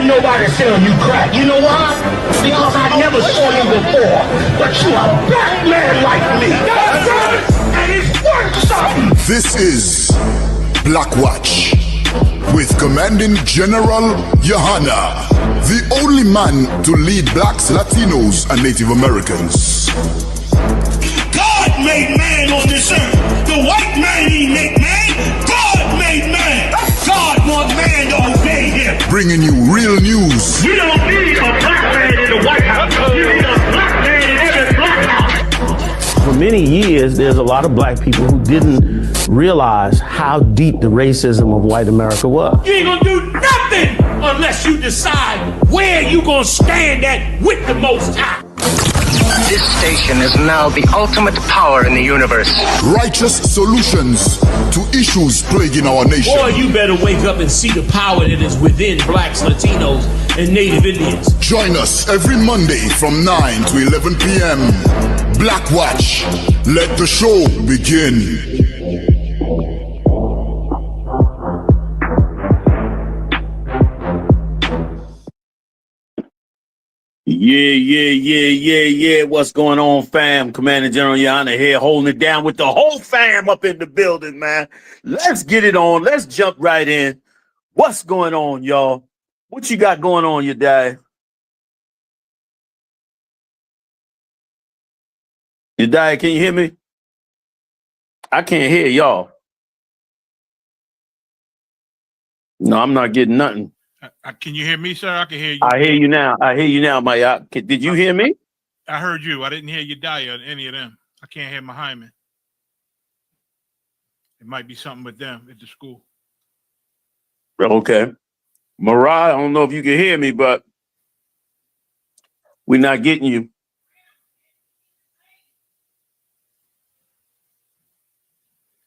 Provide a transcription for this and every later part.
let nobody sell you crack. You know why? Because I never saw you before. But you a black man like me. And it's worth something. This is Black Watch with Commanding General Yohana, the only man to lead blacks, Latinos, and Native Americans. God made man on this earth. The white man he make man. God made man. God wants man to obey him. Bringing you real news. We don't need a black man in the White House. We need a black man in every black house. For many years, there's a lot of black people who didn't realize how deep the racism of white America was. You ain't gonna do nothing unless you decide where you gonna stand at with the Most High. This station is now the ultimate power in the universe. Righteous solutions to issues plaguing our nation. Boy, you better wake up and see the power that is within blacks, Latinos, and Native Indians. Join us every Monday from 9 to 11 p.m. Black Watch. Let the show begin. Yeah. What's going on, fam? Commander General Yana here, holding it down with the whole fam up in the building, man. Let's get it on. Let's jump right in. What's going on, y'all? What you got going on, your dad? Your dad, can you hear me? I can't hear y'all. No, I'm not getting nothing. Can you hear me, sir? I can hear you. I hear you now, my. Did you hear me? I heard you. I didn't hear you die or any of them. I can't hear Muhammad. It might be something with them at the school. Okay. Mariah, I don't know if you can hear me, but we're not getting you.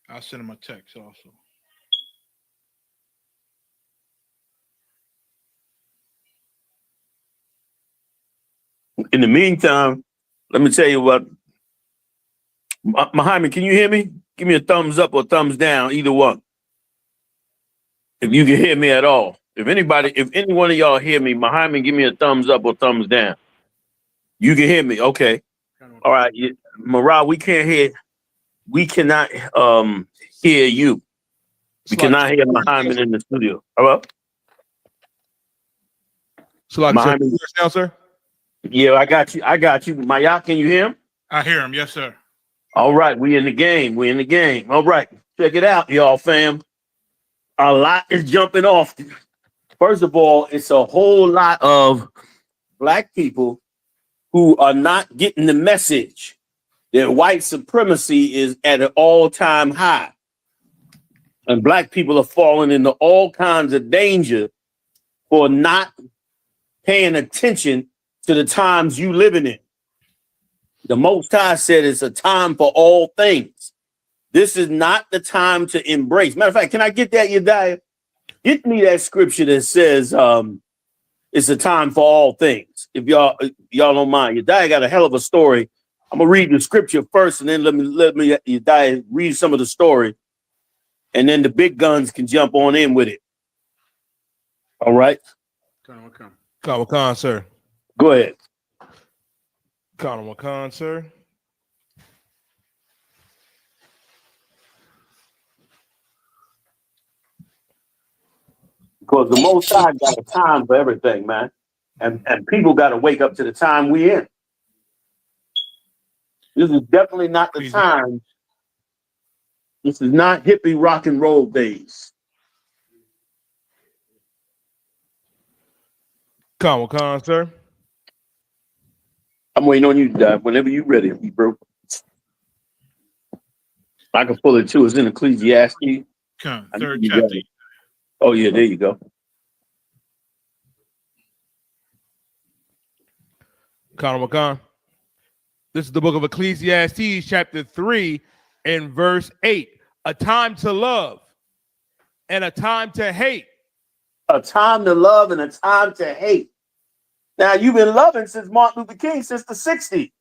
I'll send him a text also. In the meantime, let me tell you what. Muhammad, can you hear me? Give me a thumbs up or thumbs down, either one. If you can hear me at all. If any one of y'all hear me, Muhammad, give me a thumbs up or thumbs down. You can hear me. Okay. All right. Mariah, we can't hear. We cannot hear you. We cannot hear Muhammad in the studio. Hello? So Muhammad, now, sir? Yeah, I got you. Maya, can you hear him? I hear him. Yes, sir. All right, we in the game. All right, check it out, y'all, fam. A lot is jumping off. First of all, it's a whole lot of black people who are not getting the message that white supremacy is at an all-time high. And black people are falling into all kinds of danger for not paying attention to the times you living in. The Most High said it's a time for all things. This is not the time to embrace. Matter of fact, can I get that, Yediah? Get me that scripture that says it's a time for all things. If y'all don't mind. Yediah got a hell of a story. I'm gonna read the scripture first, and then let me Yediah read some of the story, and then the big guns can jump on in with it. All right. Colonel Khan, sir. Go ahead. Colonel Khan, sir. Because the Most High got a time for everything, man. And people got to wake up to the time we in. This is definitely not the time. This is not hippie rock and roll days. Colonel Khan, sir. I'm waiting on you, Dad. Whenever you're ready, bro. I can pull it too. It's in Ecclesiastes. Third chapter. Oh, yeah, there you go. Colonel Khan. This is the book of Ecclesiastes, chapter 3, and verse 8. A time to love and a time to hate. A time to love and a time to hate. Now, you've been loving since Martin Luther King, since the 60s.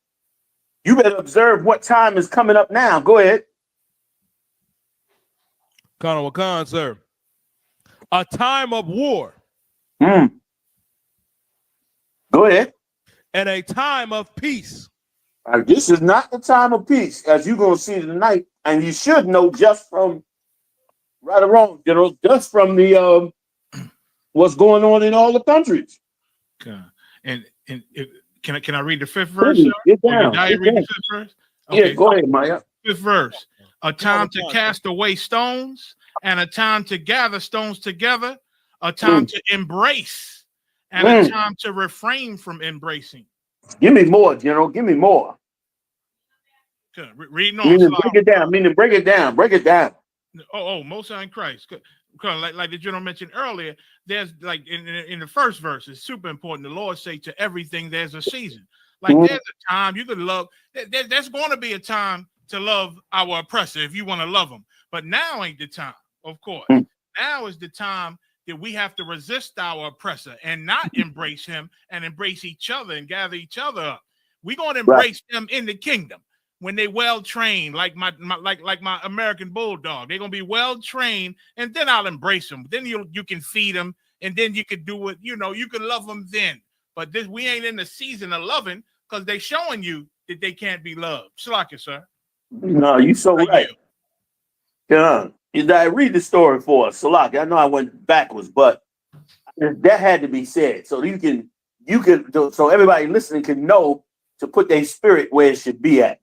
You better observe what time is coming up now. Go ahead. Colonel Khan, sir. A time of war. Go ahead. And a time of peace. This is not the time of peace, as you're going to see tonight. And you should know just from right or wrong, just from the what's going on in all the countries. Okay. And can I read the fifth verse? Please, get down. Read the fifth verse? Okay. Yeah, go ahead, Maya. Fifth verse. A time to cast away stones, and a time to gather stones together, a time to embrace, and a time to refrain from embracing. Give me more, General. Give me more. Good. Reading on. Break it down. Break it down. Break it down. Most High in Christ. Like the general mentioned earlier, there's like in the first verse, it's super important. The Lord say to everything there's a season. Like there's a time you could love. There's going to be a time to love our oppressor if you want to love them. But now ain't the time, of course. Now is the time that we have to resist our oppressor and not embrace him and embrace each other and gather each other up. We're going to embrace them in the kingdom when they well trained, like my American bulldog. They're gonna be well trained, and then I'll embrace them. Then you can feed them, and then you can do it. You can love them then. But we ain't in the season of loving because they showing you that they can't be loved. Shalaka, sir. No, you so right. Yeah, read the story for us, Salaki. I know I went backwards, but that had to be said so you can so everybody listening can know to put their spirit where it should be at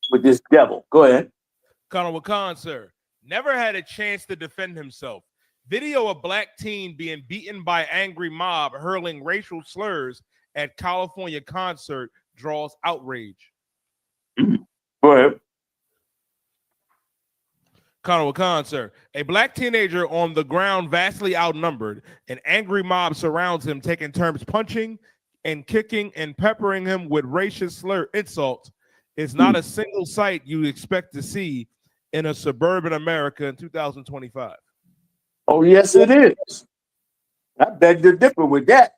with this devil. Go ahead. Colonel Wakan, sir, never had a chance to defend himself. Video of black teen being beaten by angry mob hurling racial slurs at California concert draws outrage. Go ahead. Colonel Wakan, sir, a black teenager on the ground vastly outnumbered. An angry mob surrounds him, taking turns punching and kicking and peppering him with racial slur insults. It's not a single sight you expect to see in a suburban America in 2025. Oh, yes, it is. I beg to differ with that.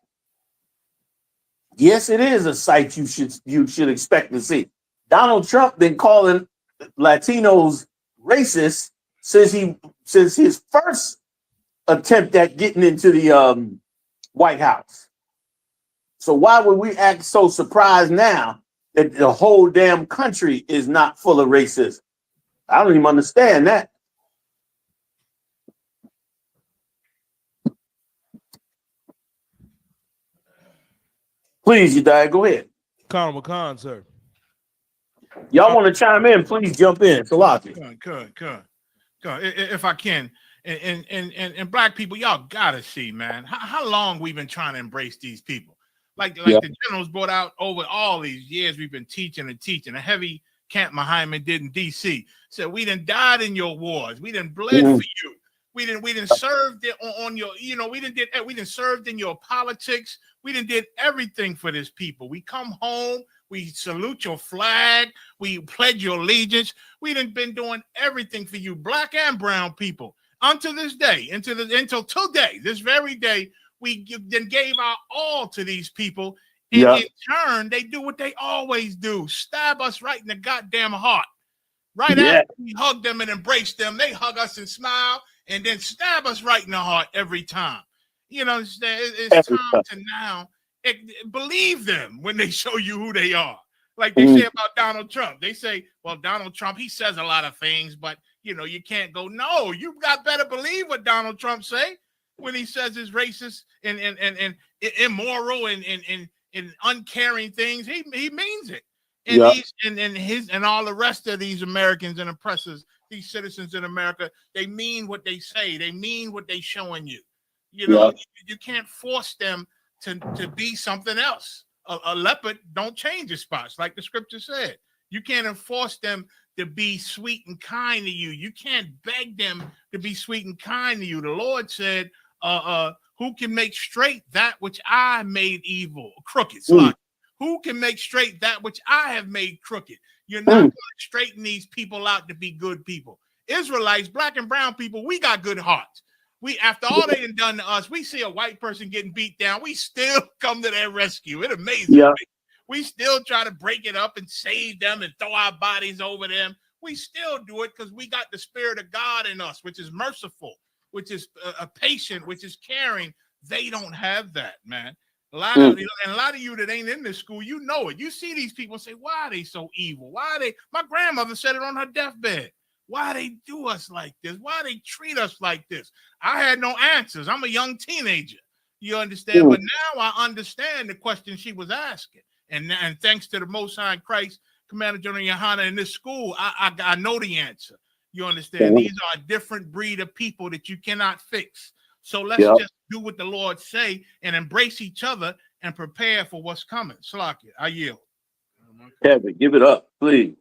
Yes, it is a sight you should expect to see. Donald Trump been calling Latinos racist since his first attempt at getting into the White House. So why would we act so surprised now that the whole damn country is not full of racism? I don't even understand that. Please, you die. Go ahead. Colonel McCon, sir. Y'all want to chime in? Please jump in. Salaki. Good. If I can. And black people, y'all gotta see, man, how long we've been trying to embrace these people. Like the generals brought out over all these years we've been teaching. A heavy Camp Muhammad did in DC. Said we done died in your wars. We done bled for you. We done served on your, we done served in your politics. We done did everything for this people. We come home, we salute your flag, we pledge your allegiance. We done been doing everything for you, black and brown people. Until this day, until today, this very day, we then gave our all to these people. And in turn, they do what they always do: stab us right in the goddamn heart. Right after we hug them and embrace them, they hug us and smile, and then stab us right in the heart every time. It's time to now believe them when they show you who they are. Like they say about Donald Trump. They say, well, Donald Trump, he says a lot of things, but you can't go. No, you got better believe what Donald Trump say when he says his racist and immoral and uncaring things. He means it. And and all the rest of these Americans and oppressors, these citizens in America, they mean what they say. They mean what they showing you. You can't force them to be something else. A leopard don't change his spots, like the scripture said. You can't enforce them to be sweet and kind to you. You can't beg them to be sweet and kind to you. The Lord said, who can make straight that which I made evil, crooked? Who can make straight that which I have made crooked? You're not going to straighten these people out to be good people. Israelites, black and brown people, we got good hearts. After all they done to us, we see a white person getting beat down, we still come to their rescue. It amazes me. We still try to break it up and save them and throw our bodies over them. We still do it because we got the spirit of God in us, which is merciful, which is patient, which is caring. They don't have that, man. A lot of you that ain't in this school, you know it. You see these people and say, why are they so evil? Why are they? My grandmother said it on her deathbed. Why they do us like this? Why they treat us like this? I had no answers. I'm a young teenager. You understand? But now I understand the question she was asking. And thanks to the Most High Christ, Commander General Yohana in this school, I know the answer. You understand? These are a different breed of people that you cannot fix. So let's just do what the Lord say and embrace each other and prepare for what's coming. Slakia, I yield. Kevin, give it up, please.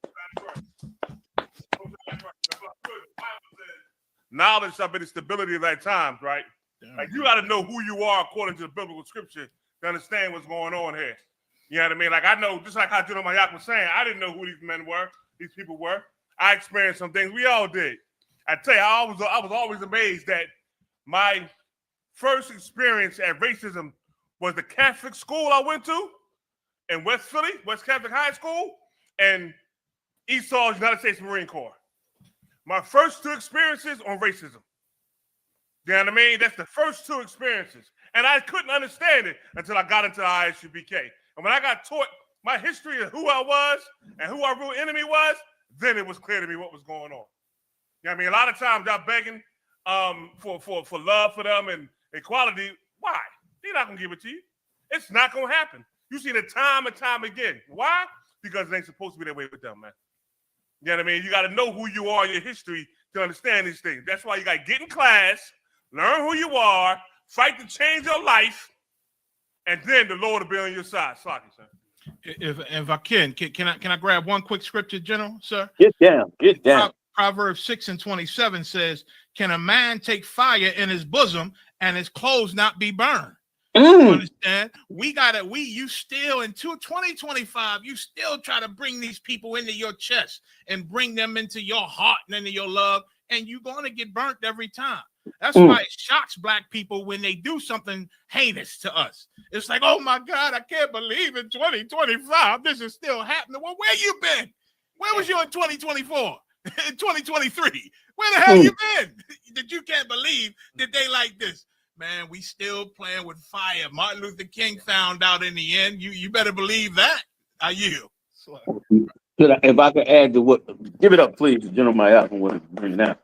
Knowledge shall be the stability of thy times, right? Like you got to know who you are according to the biblical scripture to understand what's going on here. You know what I mean? Like I know, just like how General Mayak was saying, I didn't know who these men were, these people were. I experienced some things. We all did. I tell you, I was always amazed that my first experience at racism was the Catholic school I went to in West Philly, West Catholic High School, and Esau's United States Marine Corps. My first two experiences on racism. You know what I mean? That's the first two experiences. And I couldn't understand it until I got into the ISUBK. And when I got taught my history of who I was and who our real enemy was, then it was clear to me what was going on. You know what I mean? A lot of times y'all begging for love for them and equality. Why? They're not going to give it to you. It's not going to happen. You see it time and time again. Why? Because it ain't supposed to be that way with them, man. You know what I mean? You got to know who you are, your history, to understand these things. That's why you got to get in class, learn who you are, fight to change your life, and then the Lord will be on your side. Sorry, sir. If I can I grab one quick scripture, General, sir? Get down. Proverbs 6:27 says, can a man take fire in his bosom and his clothes not be burned? You understand? You still in 2025, you still try to bring these people into your chest and bring them into your heart and into your love, and you're going to get burnt every time. That's why it shocks black people when they do something heinous to us. It's like, oh my God, I can't believe in 2025 this is still happening. Well, where you been? Where was you in 2024? In 2023? Where the hell you been? That you can't believe that they like this. Man, we still playing with fire. Martin Luther King found out in the end. You better believe that. I yield. If I could add to what, give it up, please, General Mayak, and what bring it out.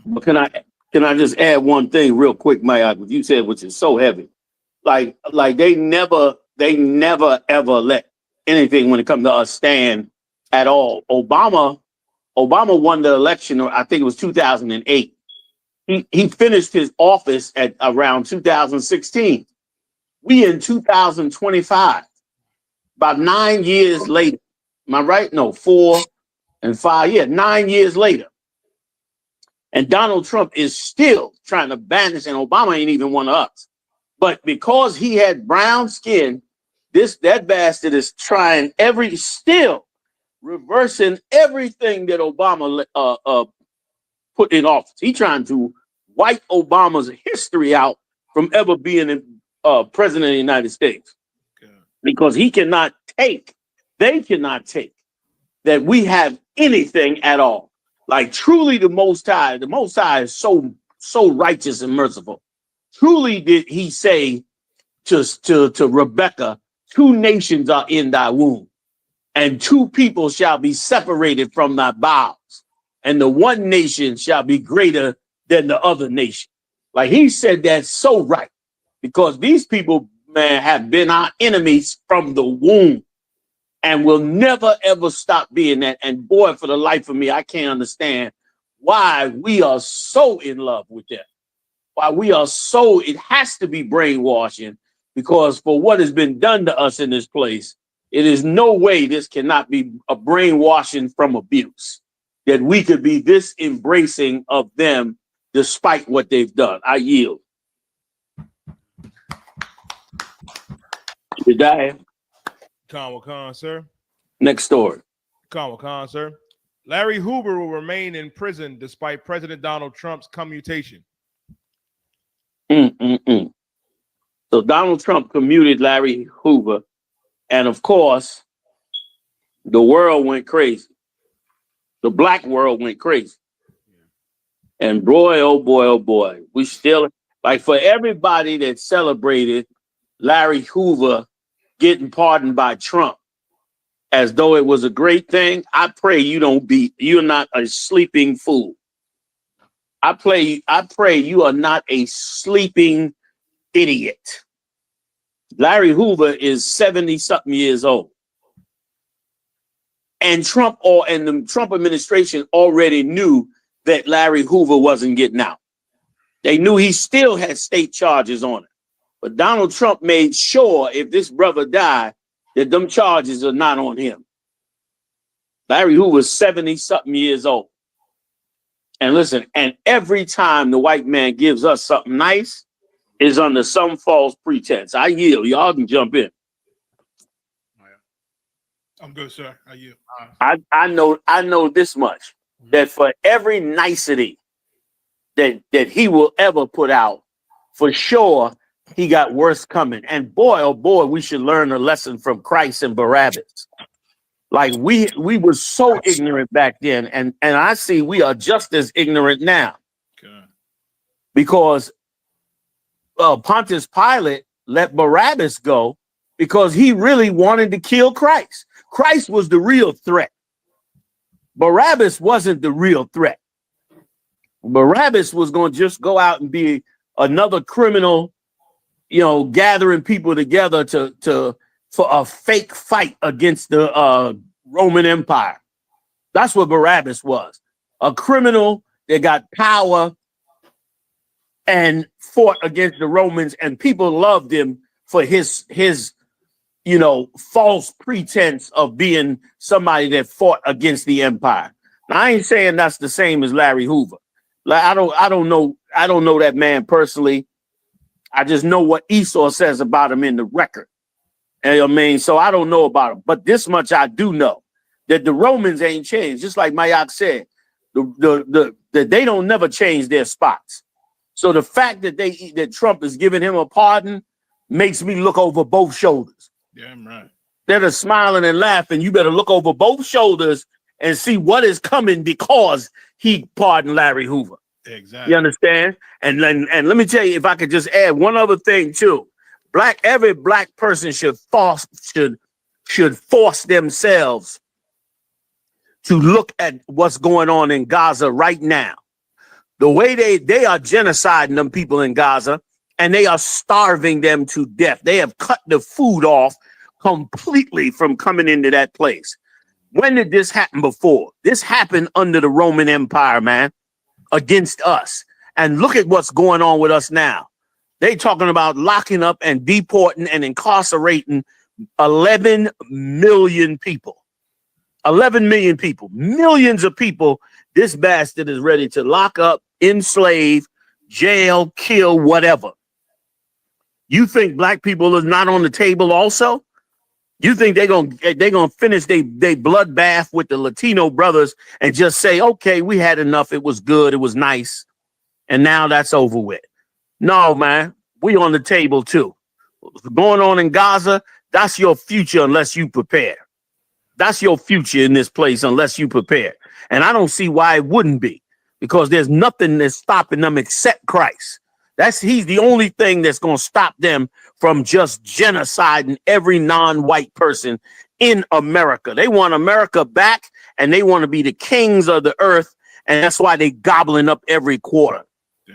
But can I just add one thing real quick, Mayak, what you said, which is so heavy. Like they never ever let anything when it comes to us stand at all. Obama won the election, or I think it was 2008. He finished his office at around 2016. We in 2025, about 9 years later. Am I right? No, 4 and 5. Yeah, 9 years later. And Donald Trump is still trying to banish, and Obama ain't even one of us. But because he had brown skin, that bastard is trying still reversing everything that Obama put in office. He trying to wipe Obama's history out from ever being president of the United States. Because they cannot take that we have anything at all. Like truly the Most High is so righteous and merciful. Truly did he say to Rebecca, 2 nations are in thy womb, and 2 people shall be separated from thy bowels, and the one nation shall be greater than the other nation. Like he said that so right, because these people, man, have been our enemies from the womb and will never, ever stop being that. And boy, for the life of me, I can't understand why we are so in love with them. It has to be brainwashing, because for what has been done to us in this place, it is no way this cannot be a brainwashing from abuse, that we could be this embracing of them despite what they've done. I yield. Jediah. Khan, sir. Next story. Khan, sir. Larry Hoover will remain in prison despite President Donald Trump's commutation. So Donald Trump commuted Larry Hoover, and of course, the world went crazy. The black world went crazy. And boy, oh boy, we still, like for everybody that celebrated Larry Hoover getting pardoned by Trump as though it was a great thing, I pray you're not a sleeping fool. I pray you are not a sleeping idiot. Larry Hoover is 70-something years old. And the Trump administration already knew that Larry Hoover wasn't getting out. They knew he still had state charges on it. But Donald Trump made sure if this brother died, that them charges are not on him. Larry Hoover's 70-something years old. And listen, and every time the white man gives us something nice, is under some false pretense. I yield. Y'all can jump in. I'm good, sir. I yield. I know this much, that for every nicety that he will ever put out, for sure, he got worse coming. And boy, oh boy, we should learn a lesson from Christ and Barabbas. Like we were so ignorant back then, and I see we are just as ignorant now. Okay. Because Pontius Pilate let Barabbas go because he really wanted to kill Christ. Christ was the real threat. Barabbas wasn't the real threat. Barabbas was going to just go out and be another criminal, gathering people together for a fake fight against the Roman Empire. That's what Barabbas was. A criminal that got power and fought against the Romans, and people loved him for his false pretense of being somebody that fought against the empire. Now, I ain't saying that's the same as Larry Hoover. Like I don't know that man personally. I just know what Esau says about him in the record. You know what I mean? So I don't know about him. But this much I do know, that the Romans ain't changed. Just like Mayak said, they don't never change their spots. So the fact that Trump is giving him a pardon makes me look over both shoulders. Yeah, I'm right. Instead of smiling and laughing, you better look over both shoulders and see what is coming because he pardoned Larry Hoover. Exactly. You understand? And let me tell you, if I could just add one other thing too. Every black person should force themselves to look at what's going on in Gaza right now. The way they are genociding them people in Gaza, and they are starving them to death. They have cut the food off completely from coming into that place. When did this happen before? This happened under the Roman Empire, man, against us. And look at what's going on with us now. They talking about locking up and deporting and incarcerating 11 million people. 11 million people. Millions of people this bastard is ready to lock up, enslave, jail, kill, whatever. You think black people is not on the table also? You think they're gonna finish their bloodbath with the Latino brothers and just say, okay, we had enough, it was good, it was nice, and now that's over with? No, man, we on the table too. What's going on in Gaza, that's your future unless you prepare. That's your future in this place unless you prepare. And I don't see why it wouldn't be, because there's nothing that's stopping them except Christ. He's the only thing that's going to stop them from just genociding every non-white person in America. They want America back, and they want to be the kings of the earth. And that's why they gobbling up every quarter.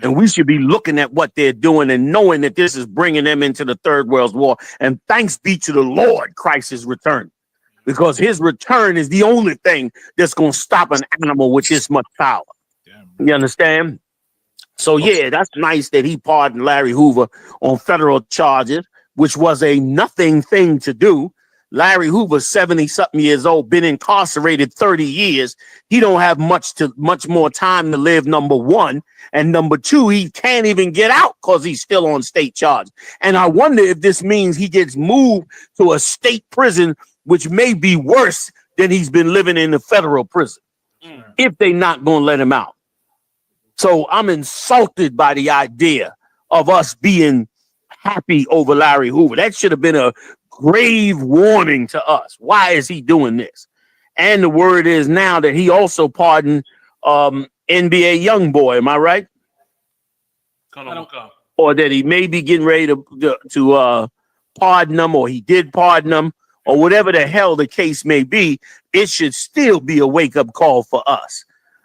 And we should be looking at what they're doing and knowing that this is bringing them into the Third World War. And thanks be to the Lord, Christ is returning, because his return is the only thing that's going to stop an animal with this much power. You understand? So, yeah, that's nice that he pardoned Larry Hoover on federal charges, which was a nothing thing to do. Larry Hoover, 70-something years old, been incarcerated 30 years. He don't have much more time to live, number one. And number two, he can't even get out because he's still on state charge. And I wonder if this means he gets moved to a state prison, which may be worse than he's been living in the federal prison, if they're not going to let him out. So I'm insulted by the idea of us being happy over Larry Hoover. That should have been a grave warning to us. Why is he doing this? And the word is now that he also pardoned NBA YoungBoy. Am I right? Or that he may be getting ready to pardon them or he did pardon them or whatever the hell the case may be, it should still be a wake-up call for us.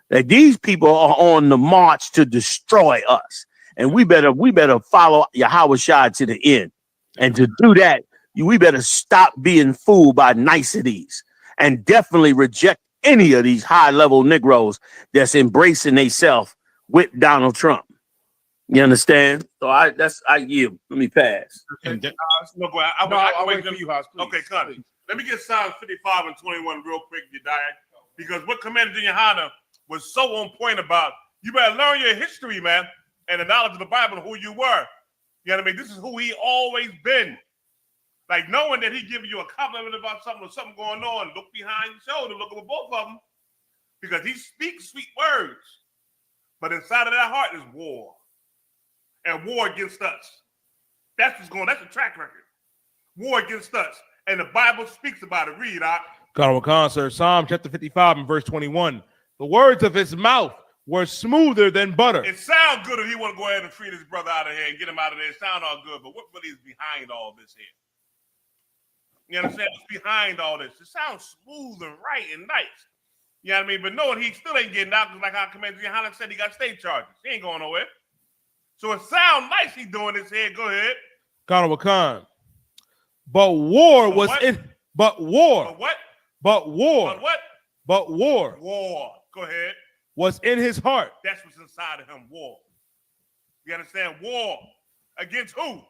That these people are on the march to destroy us. And we better follow Yahweh Shai to the end. And to do that, we better stop being fooled by niceties and definitely reject any of these high-level Negroes that's embracing themselves with Donald Trump. You understand? So I yield. Let me pass. I'll wait for you, House. Okay, Connie. Let me get Psalms 55 and 21 real quick, Yediah, because what Commander Yohana was so on point about, you better learn your history, man, and the knowledge of the Bible and who you were. You know what I mean? This is who he always been. Like knowing that he giving you a compliment about something or something going on, look behind your shoulder, look at both of them, because he speaks sweet words, but inside of that heart is war, and war against us. That's what's going on. That's a track record. War against us, and the Bible speaks about it. Read out. Honorable Khan, sir. Psalm chapter 55 and verse 21. The words of his mouth were smoother than butter. It sounds good if he want to go ahead and free this brother out of here and get him out of there. It sounds all good, but what really is behind all this here? You understand? What's behind all this? It sounds smooth and right and nice. You know what I mean? But knowing he still ain't getting out, because like how Commander Yohana said, he got state charges. He ain't going nowhere. So it sounds nice he doing this here. Go ahead. Honorable Khan. But war was in. But war. But what? But war. But what? But war. War. Go ahead. Was in his heart. That's what's inside of him. War. You understand? War against who?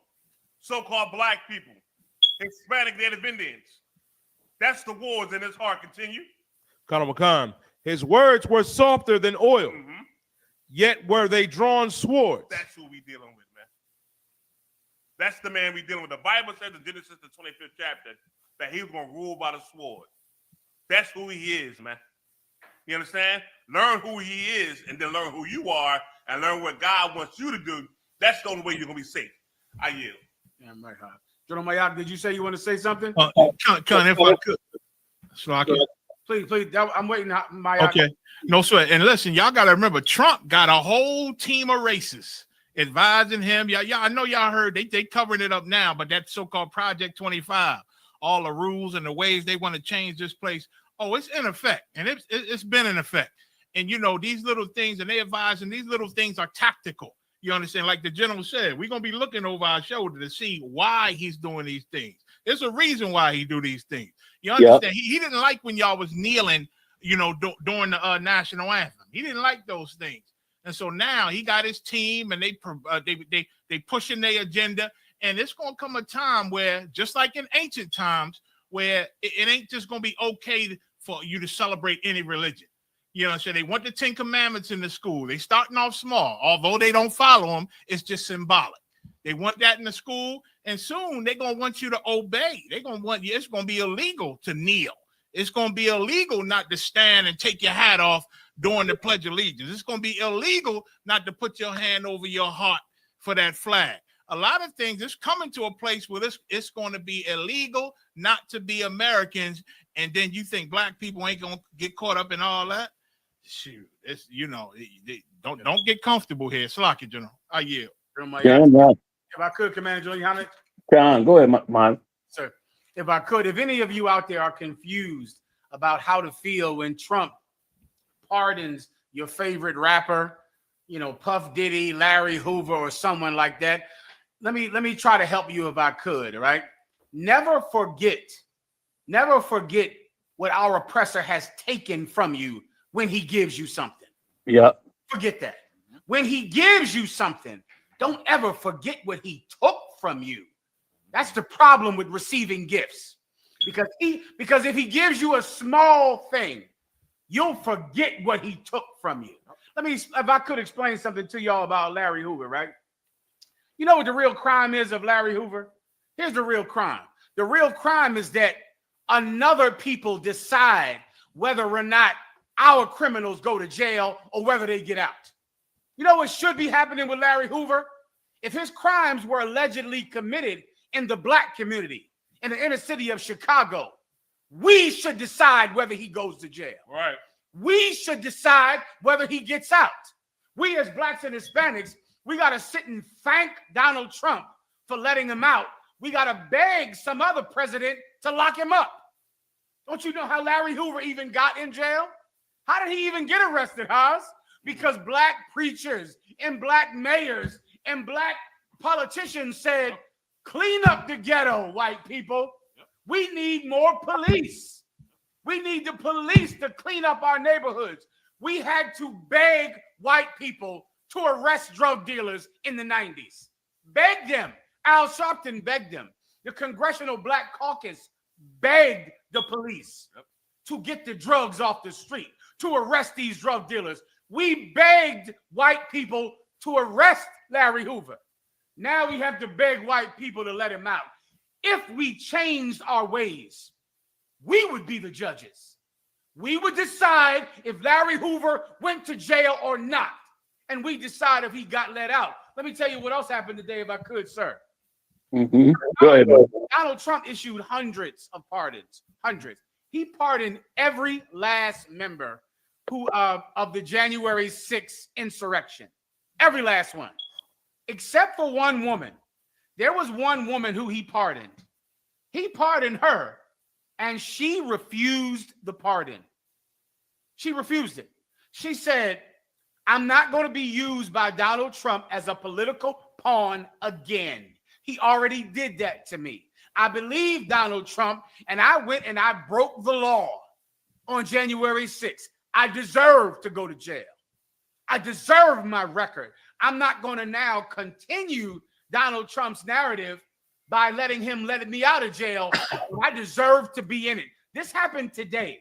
So-called black people, Hispanic Native Indians. That's the wars in his heart. Continue. Honorable Khan. His words were softer than oil. Mm-hmm. Yet were they drawn swords. That's who we dealing with, man. That's the man we dealing with. The Bible says in Genesis, the 25th chapter, that he was going to rule by the sword. That's who he is, man. You understand? Learn who he is, and then learn who you are, and learn what God wants you to do. That's the only way you're going to be safe. I yield. Yeah, right. General Mayak, did you say you want to say something? Con, if I could. So I can. Please. I'm waiting. Mayak. Okay. No sweat. And listen, y'all got to remember, Trump got a whole team of racists advising him. Yeah, I know y'all heard they covering it up now, but that so-called Project 25, all the rules and the ways they want to change this place. Oh, it's in effect, and it's been in effect. And you know these little things, and they advise, and these little things are tactical. You understand? Like the general said, we're gonna be looking over our shoulder to see why he's doing these things. There's a reason why he do these things. You understand? Yep. He didn't like when y'all was kneeling, you know, during the national anthem. He didn't like those things, and so now he got his team, and they pushing their agenda. And it's gonna come a time where, just like in ancient times, where it ain't just gonna be okay for you to celebrate any religion. You know, so they want the 10 Commandments in the school. They starting off small, although they don't follow them. It's just symbolic. They want that in the school, and soon they're gonna want you to obey. They're gonna want you. It's gonna be illegal to kneel. It's gonna be illegal not to stand and take your hat off during the Pledge of Allegiance. It's gonna be illegal not to put your hand over your heart for that flag. A lot of things, it's coming to a place where it's going to be illegal not to be Americans, and then you think black people ain't going to get caught up in all that? Shoot, it's, you know, don't get comfortable here. Slock it, General. I yield. If I could, Commander Johnny. John, go ahead, mine. Sir, if I could, if any of you out there are confused about how to feel when Trump pardons your favorite rapper, you know, Puff Diddy, Larry Hoover, or someone like that, let me try to help you if I could, all right? Never forget what our oppressor has taken from you when he gives you something. Yeah. Forget that. When he gives you something, don't ever forget what he took from you. That's the problem with receiving gifts. Because if he gives you a small thing, you'll forget what he took from you. If I could explain something to y'all about Larry Hoover, right? You know what the real crime is of Larry Hoover? Here's the real crime. The real crime is that another people decide whether or not our criminals go to jail or whether they get out. You know what should be happening with Larry Hoover? If his crimes were allegedly committed in the black community, in the inner city of Chicago, we should decide whether he goes to jail. Right. We should decide whether he gets out. We as blacks and Hispanics, we got to sit and thank Donald Trump for letting him out we got to beg some other president to lock him up. Don't you know how Larry Hoover even got in jail? How did he even get arrested, Haas? Because black preachers and black mayors and black politicians said, clean up the ghetto, white people. We need more police. We need the police to clean up our neighborhoods. We had to beg white people to arrest drug dealers in the 90s. Beg them. Al Sharpton begged them. The Congressional Black Caucus begged the police to get the drugs off the street, to arrest these drug dealers. We begged white people to arrest Larry Hoover. Now we have to beg white people to let him out. If we changed our ways, we would be the judges. We would decide if Larry Hoover went to jail or not, and we decide if he got let out. Let me tell you what else happened today, if I could, sir. Mm-hmm. Go ahead, man. Donald Trump issued hundreds of pardons, hundreds. He pardoned every last member of the January 6th insurrection, every last one, except for one woman. There was one woman who he pardoned. He pardoned her, and she refused the pardon. She refused it. She said, I'm not going to be used by Donald Trump as a political pawn again. He already did that to me. I believe Donald Trump, and I went and I broke the law on January 6th. I deserve to go to jail. I deserve my record. I'm not going to now continue Donald Trump's narrative by letting me out of jail. I deserve to be in it. This happened today,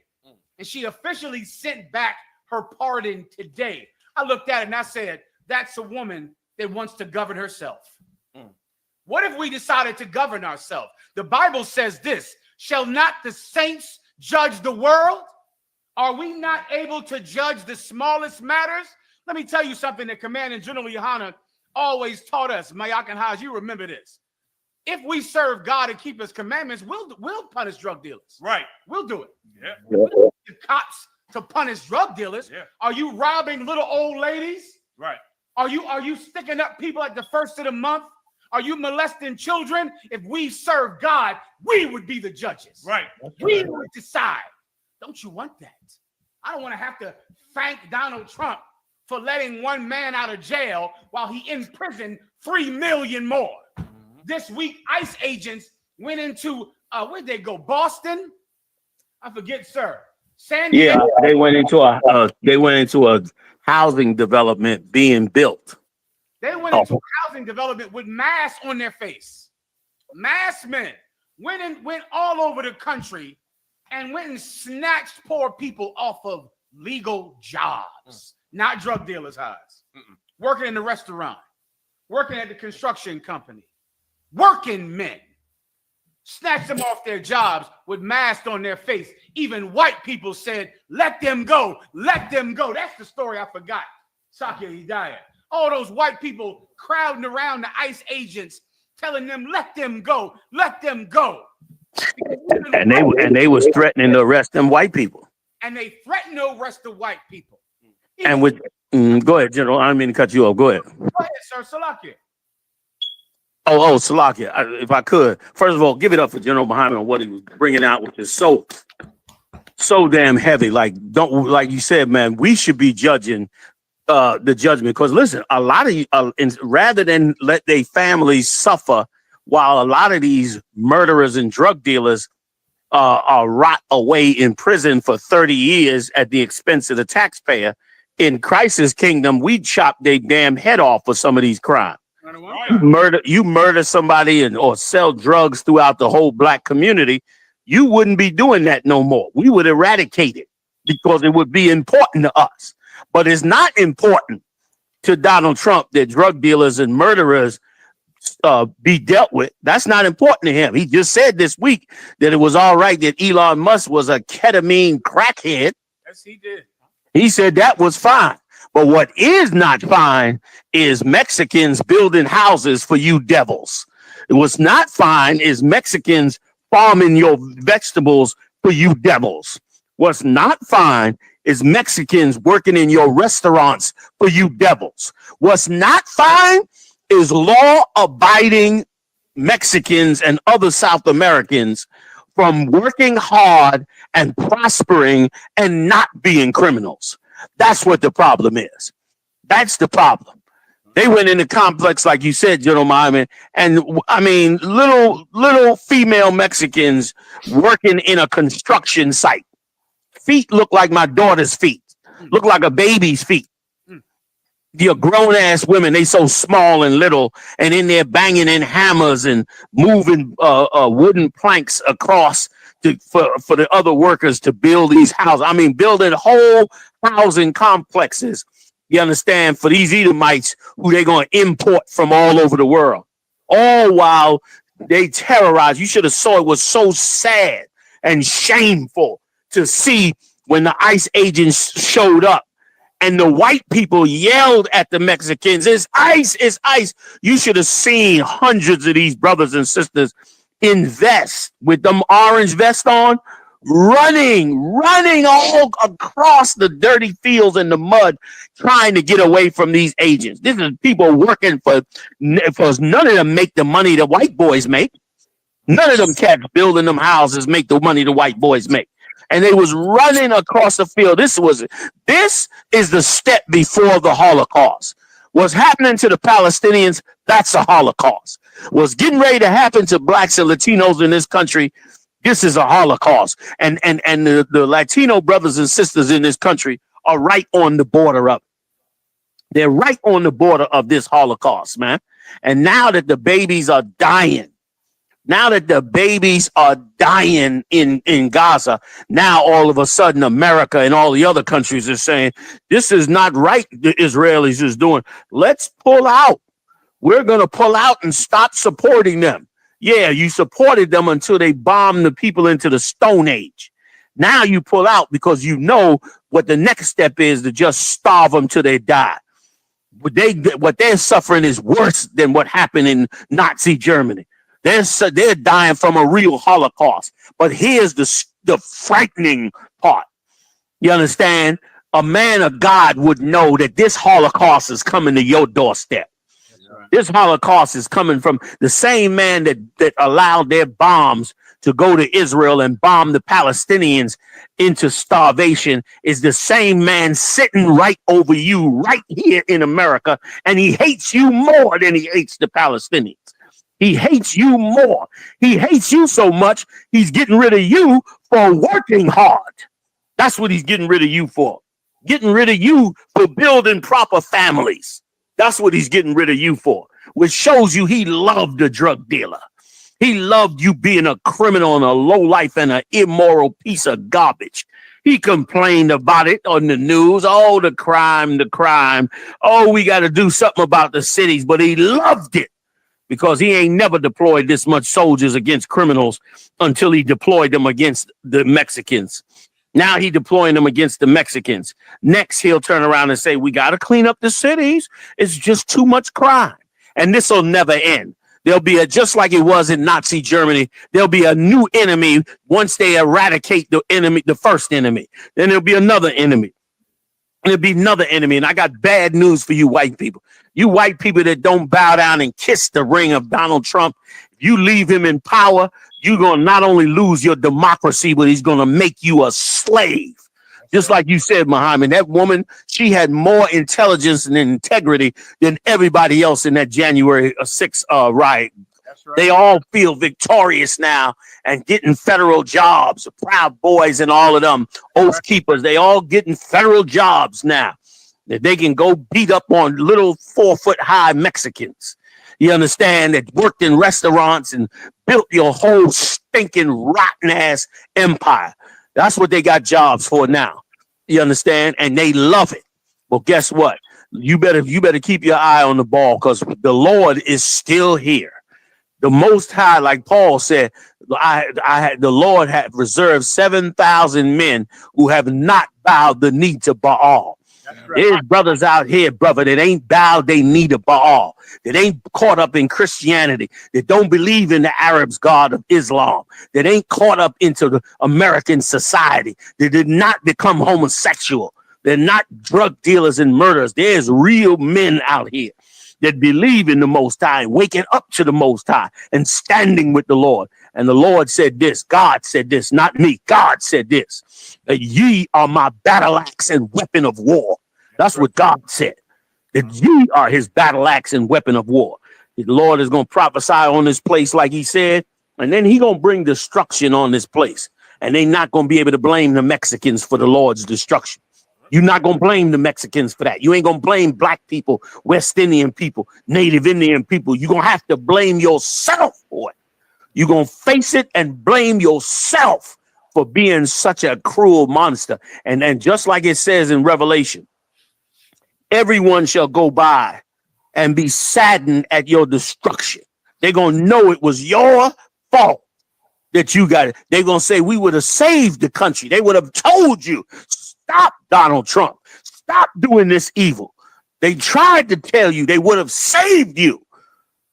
and she officially sent back her pardon today. I looked at it and I said, that's a woman that wants to govern herself. What if we decided to govern ourselves? The Bible says this, shall not the saints judge the world? Are we not able to judge the smallest matters? Let me tell you something that Commanding General Yohana always taught us. Mayak and Haj, you remember this. If we serve God and keep his commandments, we'll punish drug dealers. Right. We'll do it. Yeah. We don't need the cops to punish drug dealers. Yeah. Are you robbing little old ladies? Right. Are you sticking up people at the first of the month? Are you molesting children? If we serve God, we would be the judges. Right. We would decide. Don't you want that? I don't want to have to thank Donald Trump for letting one man out of jail while he imprisoned 3 million more. This week, ICE agents went into, where'd they go? Boston? I forget, sir. San Diego. Yeah, they went into a housing development being built. They went into a housing development with masks on their face. Masked men went all over the country and went and snatched poor people off of legal jobs, not drug dealers' eyes. Working in the restaurant, working at the construction company, working men. Snatched them off their jobs with masks on their face. Even white people said, let them go, let them go. That's the story I forgot. Sakya Hidayah. All those white people crowding around the ICE agents, telling them, let them go, let them go. And they was threatening to arrest them white people. And they threatened to arrest the white people. And with go ahead, General. I didn't mean to cut you off. Go ahead. Go ahead, sir. Salakia. Salakia. If I could, first of all, give it up for General Muhammad on what he was bringing out, which is so damn heavy. Like you said, man, we should be judging the judgment. Because listen, a lot of you, rather than let their families suffer while a lot of these murderers and drug dealers are rot away in prison for 30 years at the expense of the taxpayer, in Christ's kingdom, we'd chop their damn head off for some of these crimes. You murder somebody or sell drugs throughout the whole black community, you wouldn't be doing that no more. We would eradicate it because it would be important to us. But it's not important to Donald Trump that drug dealers and murderers be dealt with. That's not important to him. He just said this week that it was all right that Elon Musk was a ketamine crackhead. Yes, he did. He said that was fine. But what is not fine is Mexicans building houses for you devils. What's not fine is Mexicans farming your vegetables for you devils. What's not fine is Mexicans working in your restaurants for you devils. What's not fine is law-abiding Mexicans and other South Americans from working hard and prospering and not being criminals. That's what the problem is. That's the problem. They went in the complex, like you said, General Muhammad, and I mean, little female Mexicans working in a construction site. Feet look like my daughter's feet, look like a baby's feet. Your grown ass women, they so small and little, and in there banging in hammers and moving wooden planks across for the other workers to build these houses. I mean, building whole housing complexes. You understand? For these Edomites who they're going to import from all over the world, all while they terrorize. You should have saw it was so sad and shameful to see when the ICE agents showed up. And the white people yelled at the Mexicans, "It's ICE, it's ICE." You should have seen hundreds of these brothers and sisters in vests with them orange vests on, running all across the dirty fields in the mud, trying to get away from these agents. This is people working for none of them make the money the white boys make. None of them cats building them houses make the money the white boys make. And they was running across the field. This is the step before the Holocaust. What's happening to the Palestinians, that's a Holocaust. What's getting ready to happen to blacks and Latinos in this country, this is a Holocaust. And the Latino brothers and sisters in this country are right on the border of it. They're right on the border of this Holocaust, man. And now that the babies are dying, in Gaza, now all of a sudden America and all the other countries are saying, this is not right, the Israelis is doing. Let's pull out. We're going to pull out and stop supporting them. Yeah, you supported them until they bombed the people into the Stone Age. Now you pull out because you know what the next step is, to just starve them till they die. What they're suffering is worse than what happened in Nazi Germany. They're dying from a real Holocaust. But here's the frightening part. You understand? A man of God would know that this Holocaust is coming to your doorstep. Right. This Holocaust is coming from the same man that allowed their bombs to go to Israel and bomb the Palestinians into starvation, is the same man sitting right over you right here in America. And he hates you more than he hates the Palestinians. He hates you more. He hates you so much, he's getting rid of you for working hard. That's what he's getting rid of you for. Getting rid of you for building proper families. That's what he's getting rid of you for, which shows you he loved a drug dealer. He loved you being a criminal and a lowlife and an immoral piece of garbage. He complained about it on the news. Oh, the crime. Oh, we got to do something about the cities. But he loved it, because he ain't never deployed this much soldiers against criminals until he deployed them against the Mexicans. Now he deploying them against the Mexicans. Next, he'll turn around and say, we got to clean up the cities. It's just too much crime. And this will never end. There'll be just like it was in Nazi Germany, there'll be a new enemy once they eradicate the first enemy. Then there'll be another enemy. And there'll be another enemy. And I got bad news for you white people. You white people that don't bow down and kiss the ring of Donald Trump, if you leave him in power, you're going to not only lose your democracy, but he's going to make you a slave. Just like you said, Muhammad, that woman, she had more intelligence and integrity than everybody else in that January 6th riot. That's right. They all feel victorious now and getting federal jobs. Proud Boys and all of them, Oath Keepers, they all getting federal jobs now. That they can go beat up on little 4-foot-high Mexicans. You understand, that worked in restaurants and built your whole stinking rotten ass empire. That's what they got jobs for now. You understand? And they love it. Well, guess what? You better keep your eye on the ball, because the Lord is still here. The Most High, like Paul said, the Lord had reserved 7,000 men who have not bowed the knee to Baal. Right. There's brothers out here, brother, that ain't bowed their knee to Baal, that ain't caught up in Christianity, that don't believe in the Arabs' God of Islam, that ain't caught up into the American society, that did not become homosexual. They're not drug dealers and murderers. There's real men out here. that believe in the Most High, waking up to the Most High and standing with the Lord. And the Lord said this, God said this, not me. God said this, that ye are my battle axe and weapon of war. That's what God said, that ye are his battle axe and weapon of war. The Lord is going to prophesy on this place like he said, and then he going to bring destruction on this place. And they're not going to be able to blame the Mexicans for the Lord's destruction. You're not going to blame the Mexicans for that. You ain't going to blame black people, West Indian people, Native Indian people. You're going to have to blame yourself for it. You're going to face it and blame yourself for being such a cruel monster. And then just like it says in Revelation, everyone shall go by and be saddened at your destruction. They're going to know it was your fault that you got it. They're going to say, we would have saved the country. They would have told you, stop, Donald Trump. Stop doing this evil. They tried to tell you they would have saved you,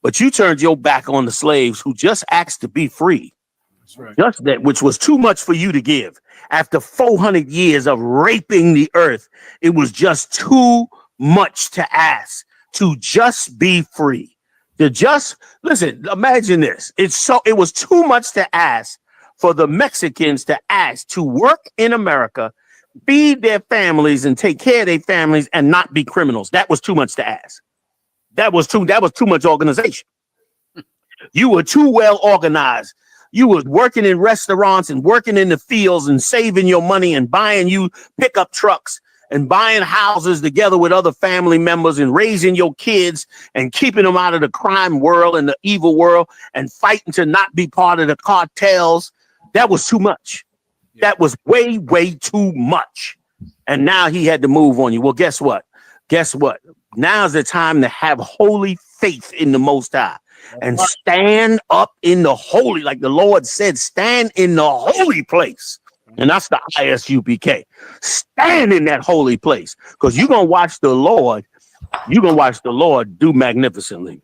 but you turned your back on the slaves who just asked to be free. That's right. Just that, which was too much for you to give. After 400 years of raping the earth, it was just too much to ask to just be free. To just listen, imagine this. It was too much to ask for the Mexicans to ask to work in America, feed their families and take care of their families and not be criminals. That was too much to ask. That was too much organization. You were too well organized. You was working in restaurants and working in the fields and saving your money and buying you pickup trucks and buying houses together with other family members and raising your kids and keeping them out of the crime world and the evil world and fighting to not be part of the cartels. That was too much. That was way, way too much. And now he had to move on you. Well, guess what? Now's the time to have holy faith in the Most High and stand up in the holy, like the Lord said, stand in the holy place. And that's the ISUPK. Stand in that holy place, because you're gonna watch the Lord. You're gonna watch the Lord do magnificently.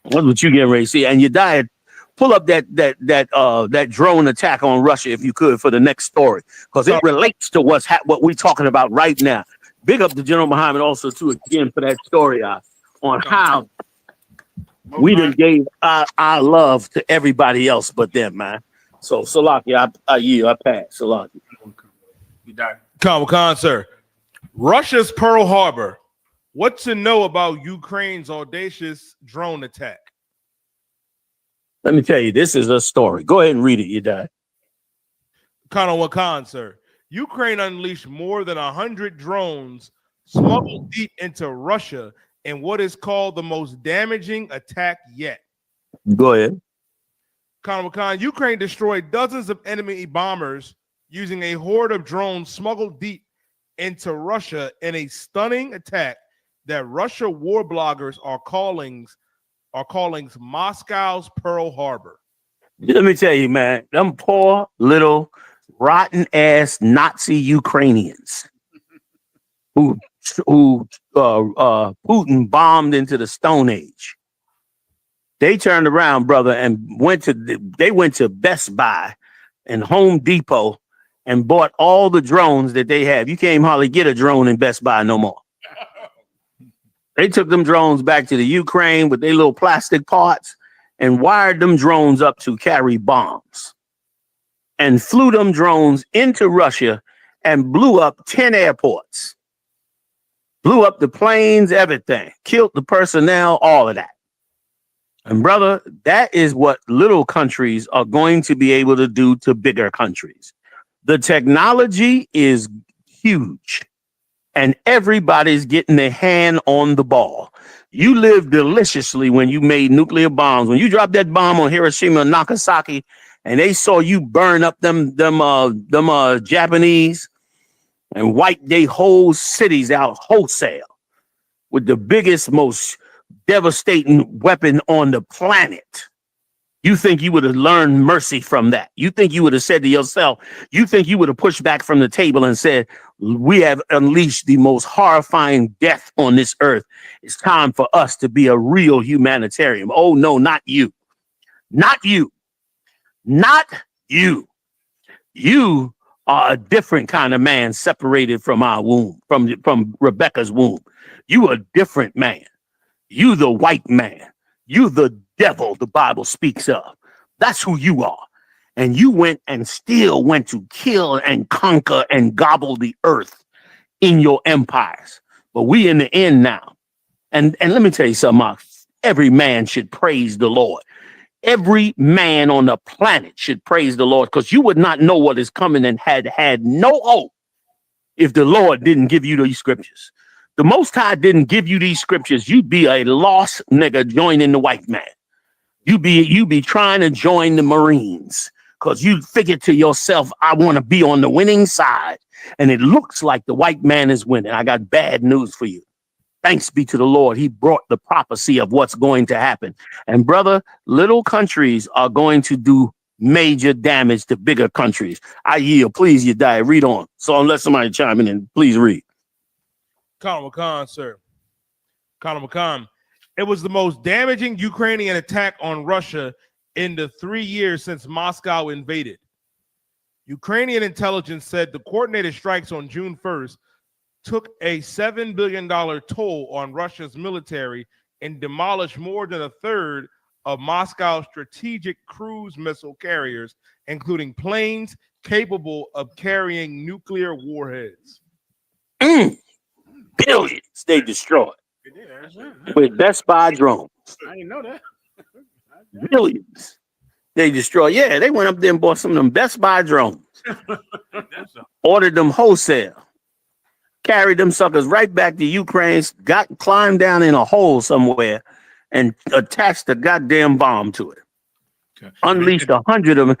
That's what you getting ready to see. And you died. Pull up that drone attack on Russia if you could for the next story, because it relates to what we're talking about right now. Big up to General Muhammad also too again for that story on how we done gave our love to everybody else but them, man. So Salaki, I pass. Salaki. You died. Khan, sir. Russia's Pearl Harbor. What to know about Ukraine's audacious drone attack? Let me tell you, this is a story. Go ahead and read it. You died. Khan, sir. Ukraine unleashed more than 100 drones smuggled deep into Russia in what is called the most damaging attack yet. Go ahead. Khan, Ukraine destroyed dozens of enemy bombers using a horde of drones smuggled deep into Russia in a stunning attack that Russia war bloggers are calling Moscow's Pearl Harbor. Let me tell you, man, them poor little rotten ass Nazi Ukrainians who Putin bombed into the Stone Age. They turned around, brother, and went to Best Buy and Home Depot and bought all the drones that they have. You can't hardly get a drone in Best Buy no more. They took them drones back to the Ukraine with their little plastic parts and wired them drones up to carry bombs and flew them drones into Russia and blew up 10 airports, blew up the planes, everything, killed the personnel, all of that. And brother, that is what little countries are going to be able to do to bigger countries. The technology is huge and everybody's getting their hand on the ball. You lived deliciously when you made nuclear bombs. When you dropped that bomb on Hiroshima and Nagasaki and they saw you burn up them Japanese and wipe their whole cities out wholesale with the biggest, most devastating weapon on the planet. You think you would have learned mercy from that? You think you would have said to yourself, you think you would have pushed back from the table and said, we have unleashed the most horrifying death on this earth. It's time for us to be a real humanitarian. Oh no, not you. Not you. Not you. You are a different kind of man separated from our womb, from Rebecca's womb. You are a different man. You the white man. You the devil the Bible speaks of. That's who you are. And you went and still went to kill and conquer and gobble the earth in your empires. But we in the end now. And let me tell you something, Mark. Every man should praise the Lord. Every man on the planet should praise the Lord, because you would not know what is coming and had no hope if the Lord didn't give you these scriptures. The Most High didn't give you these scriptures, you'd be a lost nigga joining the white man. You be trying to join the Marines because you figure to yourself, I want to be on the winning side. And it looks like the white man is winning. I got bad news for you. Thanks be to the Lord. He brought the prophecy of what's going to happen. And brother, little countries are going to do major damage to bigger countries. I yield. Please, you die. Read on. So unless somebody chime in, please read. Colonel McCon, sir. Colonel McCon. It was the most damaging Ukrainian attack on Russia in the 3 years since Moscow invaded. Ukrainian intelligence said the coordinated strikes on June 1st took a $7 billion toll on Russia's military and demolished more than a third of Moscow's strategic cruise missile carriers, including planes capable of carrying nuclear warheads. Billions they destroyed with Best Buy drones. I didn't know that. Billions they destroyed. Yeah, they went up there and bought some of them Best Buy drones. Ordered them wholesale. Carried them suckers right back to Ukraine, climbed down in a hole somewhere and attached a goddamn bomb to it. Okay. Unleashed 100 of them.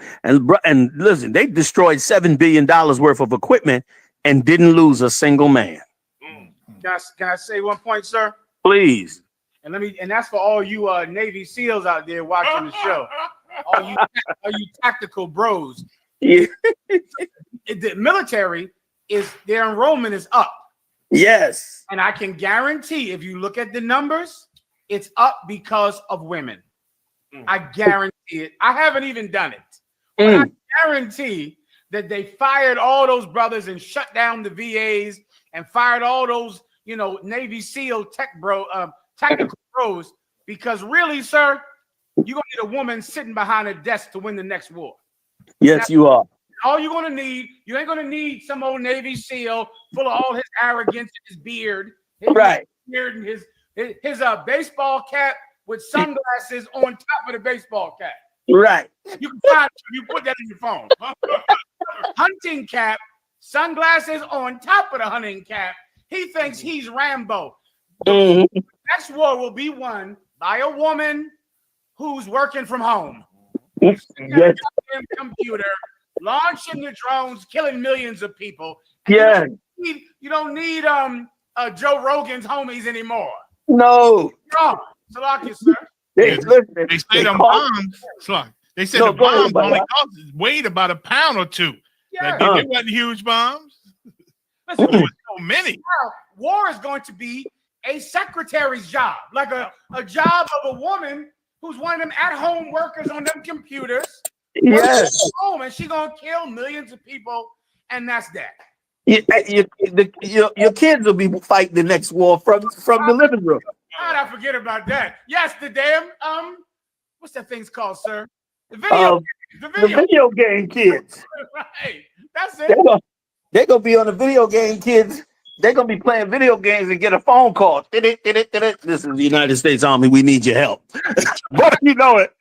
And listen, they destroyed $7 billion worth of equipment and didn't lose a single man. Can I say one point, sir? Please. And that's for all you Navy SEALs out there watching the show. All you tactical bros. Yeah. The military their enrollment is up. Yes. And I can guarantee if you look at the numbers, it's up because of women. I guarantee it. I haven't even done it. But I guarantee that they fired all those brothers and shut down the VAs and fired all those, Navy SEAL tactical bros, because really, sir, you're going to need a woman sitting behind a desk to win the next war. Yes, you are. All you're going to need, you ain't going to need some old Navy SEAL full of all his arrogance and his beard. Right. Beard and his baseball cap with sunglasses on top of the baseball cap. Right. You can find it, you put that in your phone. Hunting cap, sunglasses on top of the hunting cap. He thinks he's Rambo. The next war will be won by a woman who's working from home. Yes. Computer, launching the drones, killing millions of people. Yeah. You don't need Joe Rogan's homies anymore. No. No. Salakia, sir. They say the bombs. They said the bombs only weighed about a pound or two. Yeah. They wasn't huge bombs. Listen, so many. Now, war is going to be a secretary's job, like a job of a woman who's one of them at-home workers on them computers. Yes. Home, and she's gonna kill millions of people, and that's that. Your kids will be fighting the next war from the living room. How did I forget about that? Yes, the damn what's that thing's called, sir? The video game kids. Right, that's it. They're gonna be on the video game kids. They're gonna be playing video games and get a phone call. This is the United States Army. We need your help. But you know it.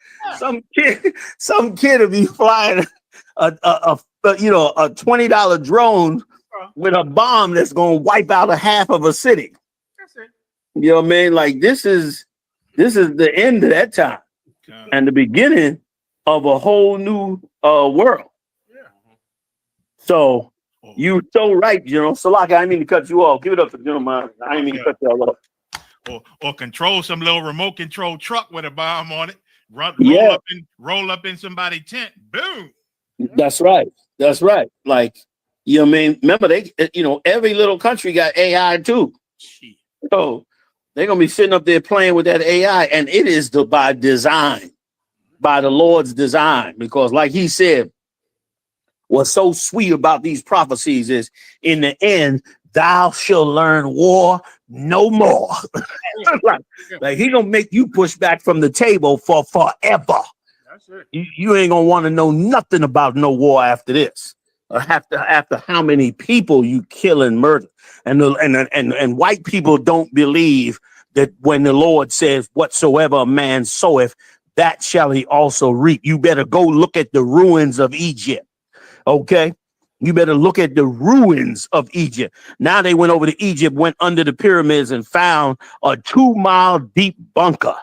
Some kid will be flying a $20 drone with a bomb that's gonna wipe out a half of a city. That's it. You know what I mean? Like this is the end of that time and the beginning of a whole new world. Yeah. So you're so right, General. Salaka, I didn't mean to cut you off. Give it up to General Mine. I didn't mean to cut you off. Or control some little remote control truck with a bomb on it. Roll up in somebody's tent. Boom. That's right. That's right. Like, you know what I mean? Remember, every little country got AI too. So they're gonna be sitting up there playing with that AI, and it is by design, by the Lord's design, because like he said, what's so sweet about these prophecies is in the end, thou shalt learn war no more. like he gonna make you push back from the table for forever. That's it. You ain't gonna want to know nothing about no war after this. Or after how many people you kill and murder. And white people don't believe that when the Lord says, whatsoever a man soweth, that shall he also reap. You better go look at the ruins of Egypt. Okay? You better look at the ruins of Egypt. Now they went over to Egypt, went under the pyramids and found a 2-mile deep bunker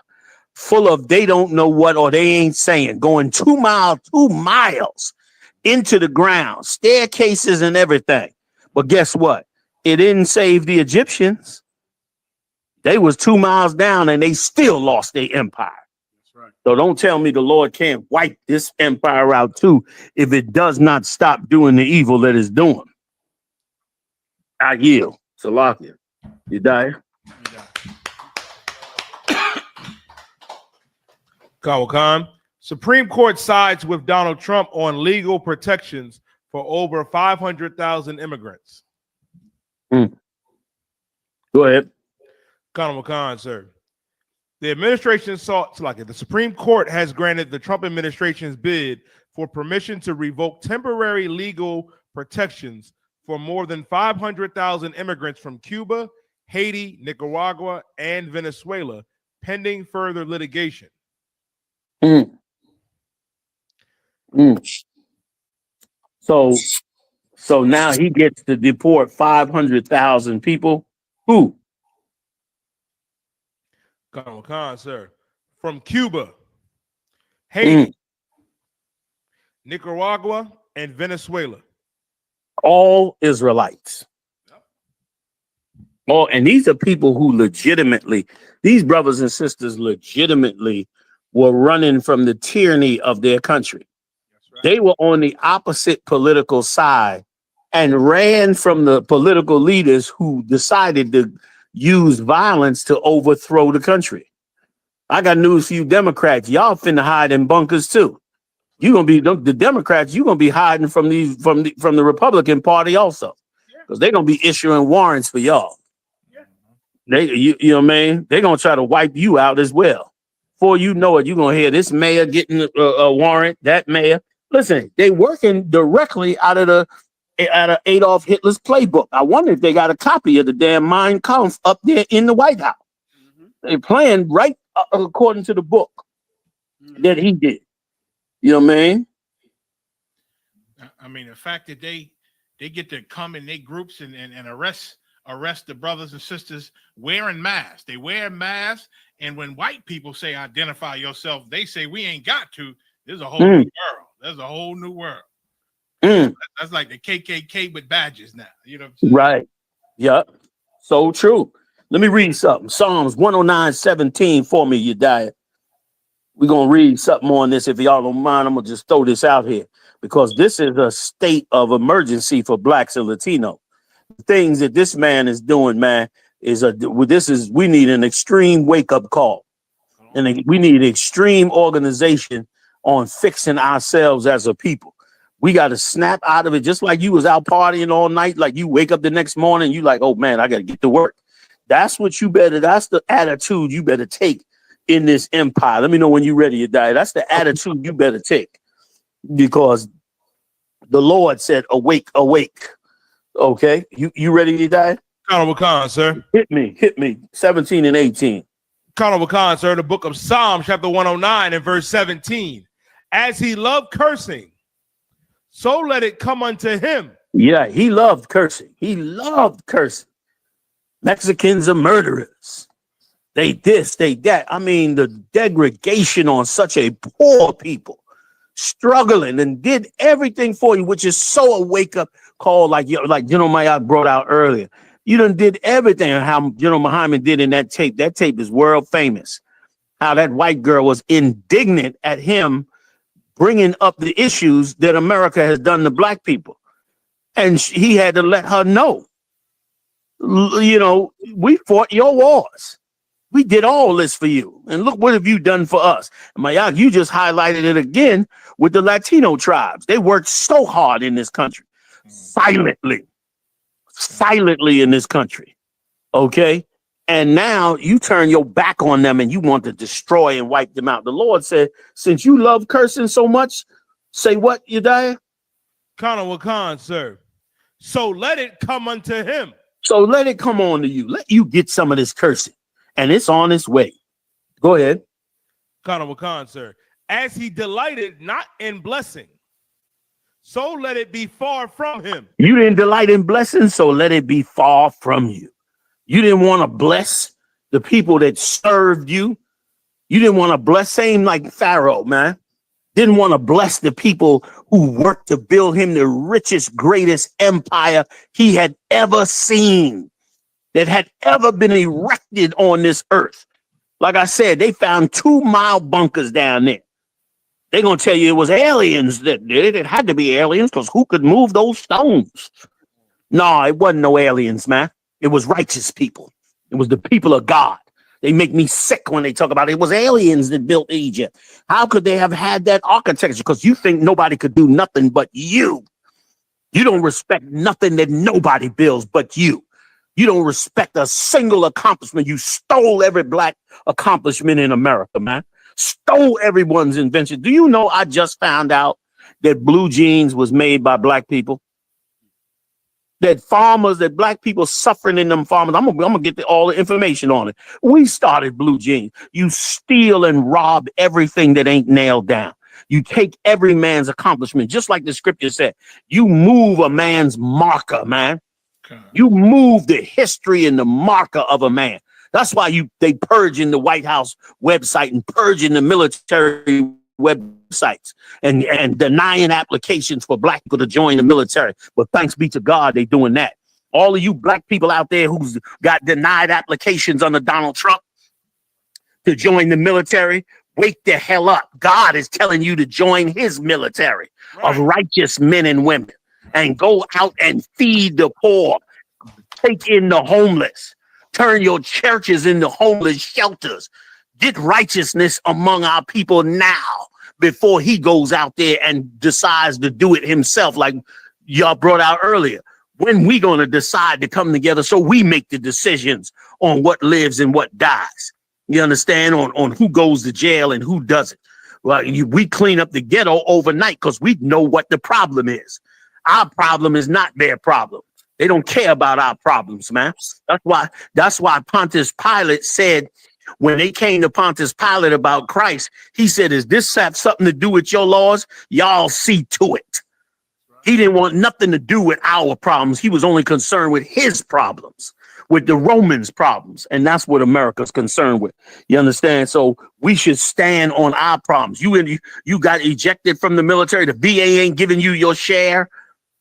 full of they don't know what, or they ain't saying, going 2 miles into the ground, staircases and everything. But guess what? It didn't save the Egyptians. They was 2 miles down and they still lost their empire. That's right. So don't tell me the Lord can't wipe this empire out too if it does not stop doing the evil that it's doing. I yield. Salakia. You die. Khan. Supreme Court sides with Donald Trump on legal protections for over 500,000 immigrants. Go ahead. Khan, sir. The administration sought the Supreme Court has granted the Trump administration's bid for permission to revoke temporary legal protections for more than 500,000 immigrants from Cuba, Haiti, Nicaragua, and Venezuela, pending further litigation. So now he gets to deport 500,000 people. Who? Khan, sir. From Cuba, Haiti, Nicaragua, and Venezuela. All Israelites. Oh, and these are people who legitimately, these brothers and sisters legitimately were running from the tyranny of their country. Right. They were on the opposite political side and ran from the political leaders who decided to use violence to overthrow the country. I got news for you Democrats. Y'all finna hide in bunkers too. You're gonna be the Democrats, you're gonna be hiding from the Republican Party also. Because they're gonna be issuing warrants for y'all. You know what I mean? They're gonna try to wipe you out as well. Before you know it, you're gonna hear this mayor getting a warrant, that mayor. Listen, they working directly out of Adolf Hitler's playbook. I wonder if they got a copy of the damn Mein Kampf up there in the White House. They playing right according to the book that he did. You know what I mean? I mean, the fact that they get to come in their groups and arrest the brothers and sisters wearing masks. They wear masks, and when white people say identify yourself, they say we ain't got to. There's a whole new world. There's a whole new world. That's like the KKK with badges now. You know what I'm saying? Right. Yep. So true. Let me read something. Psalms 109:17 for me, you diet. We're going to read something on this. If y'all don't mind, I'm going to just throw this out here because this is a state of emergency for blacks and Latino. The things that this man is doing, man, we need an extreme wake-up call. And we need extreme organization on fixing ourselves as a people. We got to snap out of it, just like you was out partying all night. Like you wake up the next morning, you like, oh man, I got to get to work. That's the attitude you better take in this empire. Let me know when you're ready to die. That's the attitude you better take because the Lord said, awake, awake. Okay. You ready to die? Honorable Khan, sir. Hit me. 17 and 18. Honorable Khan, sir. The book of Psalms, chapter 109 and verse 17. As he loved cursing, so let it come unto him. Yeah, he loved cursing. Mexicans are murderers. They this, they that. I mean, the degradation on such a poor people, struggling and did everything for you, which is so a wake-up call, like Mayak brought out earlier. You done did everything how Muhammad did in that tape. That tape is world famous. How that white girl was indignant at him bringing up the issues that America has done to black people. And he had to let her know, we fought your wars. We did all this for you. And look, what have you done for us? Mayak, you just highlighted it again with the Latino tribes. They worked so hard in this country, silently. silently in this country. Okay. And now you turn your back on them and you want to destroy and wipe them out. The Lord said, since you love cursing so much, say what, Yediah? Khan Wakan, sir. So let it come unto him. So let it come on to you. Let you get some of this cursing. And it's on its way. Go ahead. Khan Wakan, sir. As he delighted not in blessing, so let it be far from him. You didn't delight in blessing, so let it be far from you. You didn't want to bless the people that served you. You didn't want to bless, same like Pharaoh, man. Didn't want to bless the people who worked to build him the richest, greatest empire he had ever seen, that had ever been erected on this earth. Like I said, they found 2-mile bunkers down there. They're going to tell you it was aliens that did it. It had to be aliens because who could move those stones? No, it wasn't no aliens, man. It was righteous people. It was the people of God. They make me sick when they talk about it. It was aliens that built Egypt. How could they have had that architecture? Because you think nobody could do nothing but you. You don't respect nothing that nobody builds but you. You don't respect a single accomplishment. You stole every black accomplishment in America, man. Stole everyone's invention. Do you know I just found out that blue jeans was made by black people? That farmers, that black people suffering in them farmers. I'm gonna get all the information on it. We started blue jeans. You steal and rob everything that ain't nailed down. You take every man's accomplishment, just like the scripture said. You move a man's marker, man. You move the history and the marker of a man. That's why they purging the White House website and purging the military websites and denying applications for black people to join the military. But thanks be to God, they doing that. All of you black people out there who's got denied applications under Donald Trump to join the military, wake the hell up. God is telling you to join his military of righteous men and women and go out and feed the poor, take in the homeless, turn your churches into homeless shelters. Get righteousness among our people now before he goes out there and decides to do it himself, like y'all brought out earlier. When we going to decide to come together so we make the decisions on what lives and what dies? You understand? On who goes to jail and who doesn't. Well, we clean up the ghetto overnight because we know what the problem is. Our problem is not their problem. They don't care about our problems, man. That's why Pontius Pilate said, when they came to Pontius Pilate about Christ, he said, "Is this have something to do with your laws? Y'all see to it." He didn't want nothing to do with our problems. He was only concerned with his problems, with the Romans' problems. And that's what America's concerned with. You understand? So we should stand on our problems. You got ejected from the military. The VA ain't giving you your share.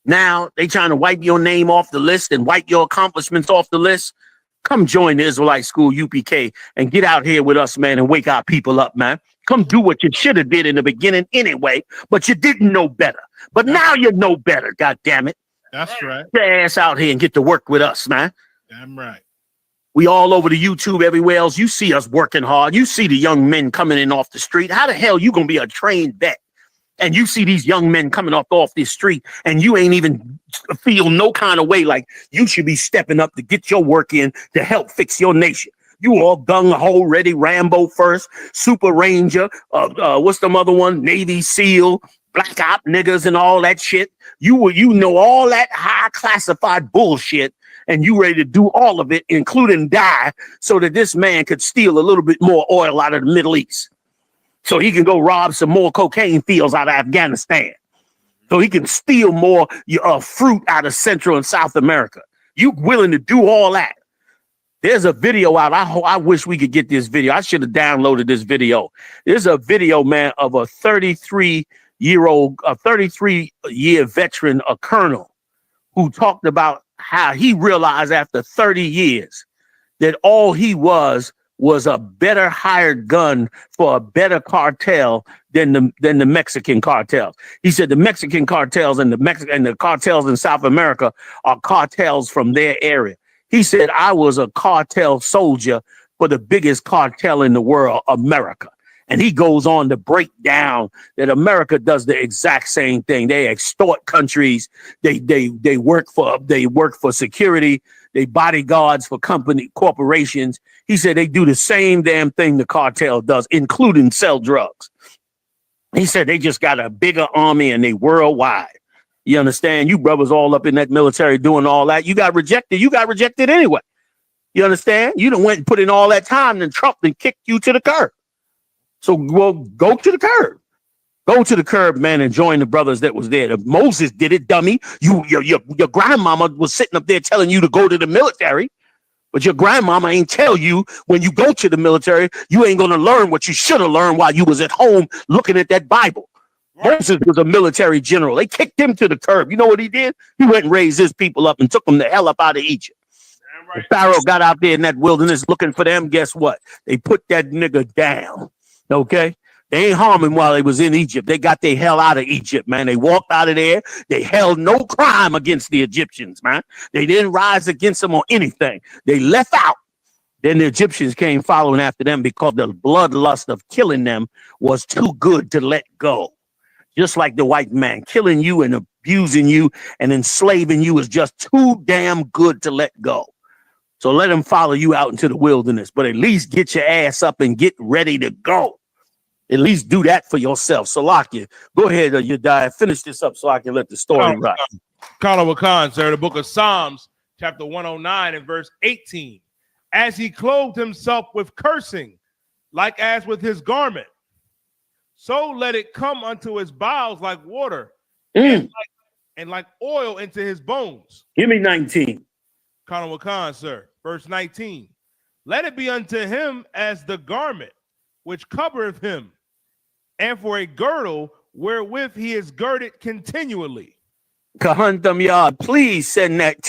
Now they trying to wipe your name off the list and wipe your accomplishments off the list. Come join the Israelite School, UPK, and get out here with us, man, and wake our people up, man. Come do what you should have did in the beginning anyway, but you didn't know better. But now you know better, God damn it. That's right. Get your ass out here and get to work with us, man. Damn right. We all over the YouTube, everywhere else. You see us working hard. You see the young men coming in off the street. How the hell you gonna be a trained vet? And you see these young men coming off this street and you ain't even feel no kind of way like you should be stepping up to get your work in to help fix your nation. You all gung-ho ready, Rambo first, Super Ranger, what's the other one? Navy SEAL, Black Op niggas and all that shit. You know all that high classified bullshit and you ready to do all of it, including die, so that this man could steal a little bit more oil out of the Middle East. So he can go rob some more cocaine fields out of Afghanistan. So he can steal more fruit out of Central and South America. You willing to do all that? There's a video out. I wish we could get this video. I should have downloaded this video. There's a video, man, of a 33-year veteran, a colonel, who talked about how he realized after 30 years that all he was a better hired gun for a better cartel than the Mexican cartels. He said the Mexican cartels and the cartels in South America are cartels from their area. He said, I was a cartel soldier for the biggest cartel in the world, America. And he goes on to break down that America does the exact same thing. They extort countries. They work for security. They bodyguards for corporations. He said they do the same damn thing the cartel does, including sell drugs. He said they just got a bigger army and they worldwide. You understand? You brothers all up in that military doing all that. You got rejected. You got rejected anyway. You understand? You done went and put in all that time and Trump then kicked you to the curb. So well, go to the curb. Go to the curb, man, and join the brothers that was there. Moses did it, dummy. Your grandmama was sitting up there telling you to go to the military, but your grandmama ain't tell you when you go to the military, you ain't gonna learn what you should have learned while you was at home looking at that Bible. Right. Moses was a military general. They kicked him to the curb. You know what he did? He went and raised his people up and took them the hell up out of Egypt. Right. Pharaoh got out there in that wilderness looking for them. Guess what? They put that nigga down. Okay? They ain't harm him while they was in Egypt. They got their hell out of Egypt, man. They walked out of there. They held no crime against the Egyptians, man. They didn't rise against them or anything. They left out. Then the Egyptians came following after them because the bloodlust of killing them was too good to let go. Just like the white man, killing you and abusing you and enslaving you is just too damn good to let go. So let them follow you out into the wilderness, but at least get your ass up and get ready to go. At least do that for yourself. Salakia, go ahead, Yediah. Finish this up so I can let the story run. Kala Wakan, sir, the book of Psalms, chapter 109 and verse 18. As he clothed himself with cursing, like as with his garment, so let it come unto his bowels like water, and like oil into his bones. Give me 19. Kala Wakan, sir, verse 19. Let it be unto him as the garment which covereth him, and for a girdle wherewith he is girded continually. Kahuntham Yard, please send that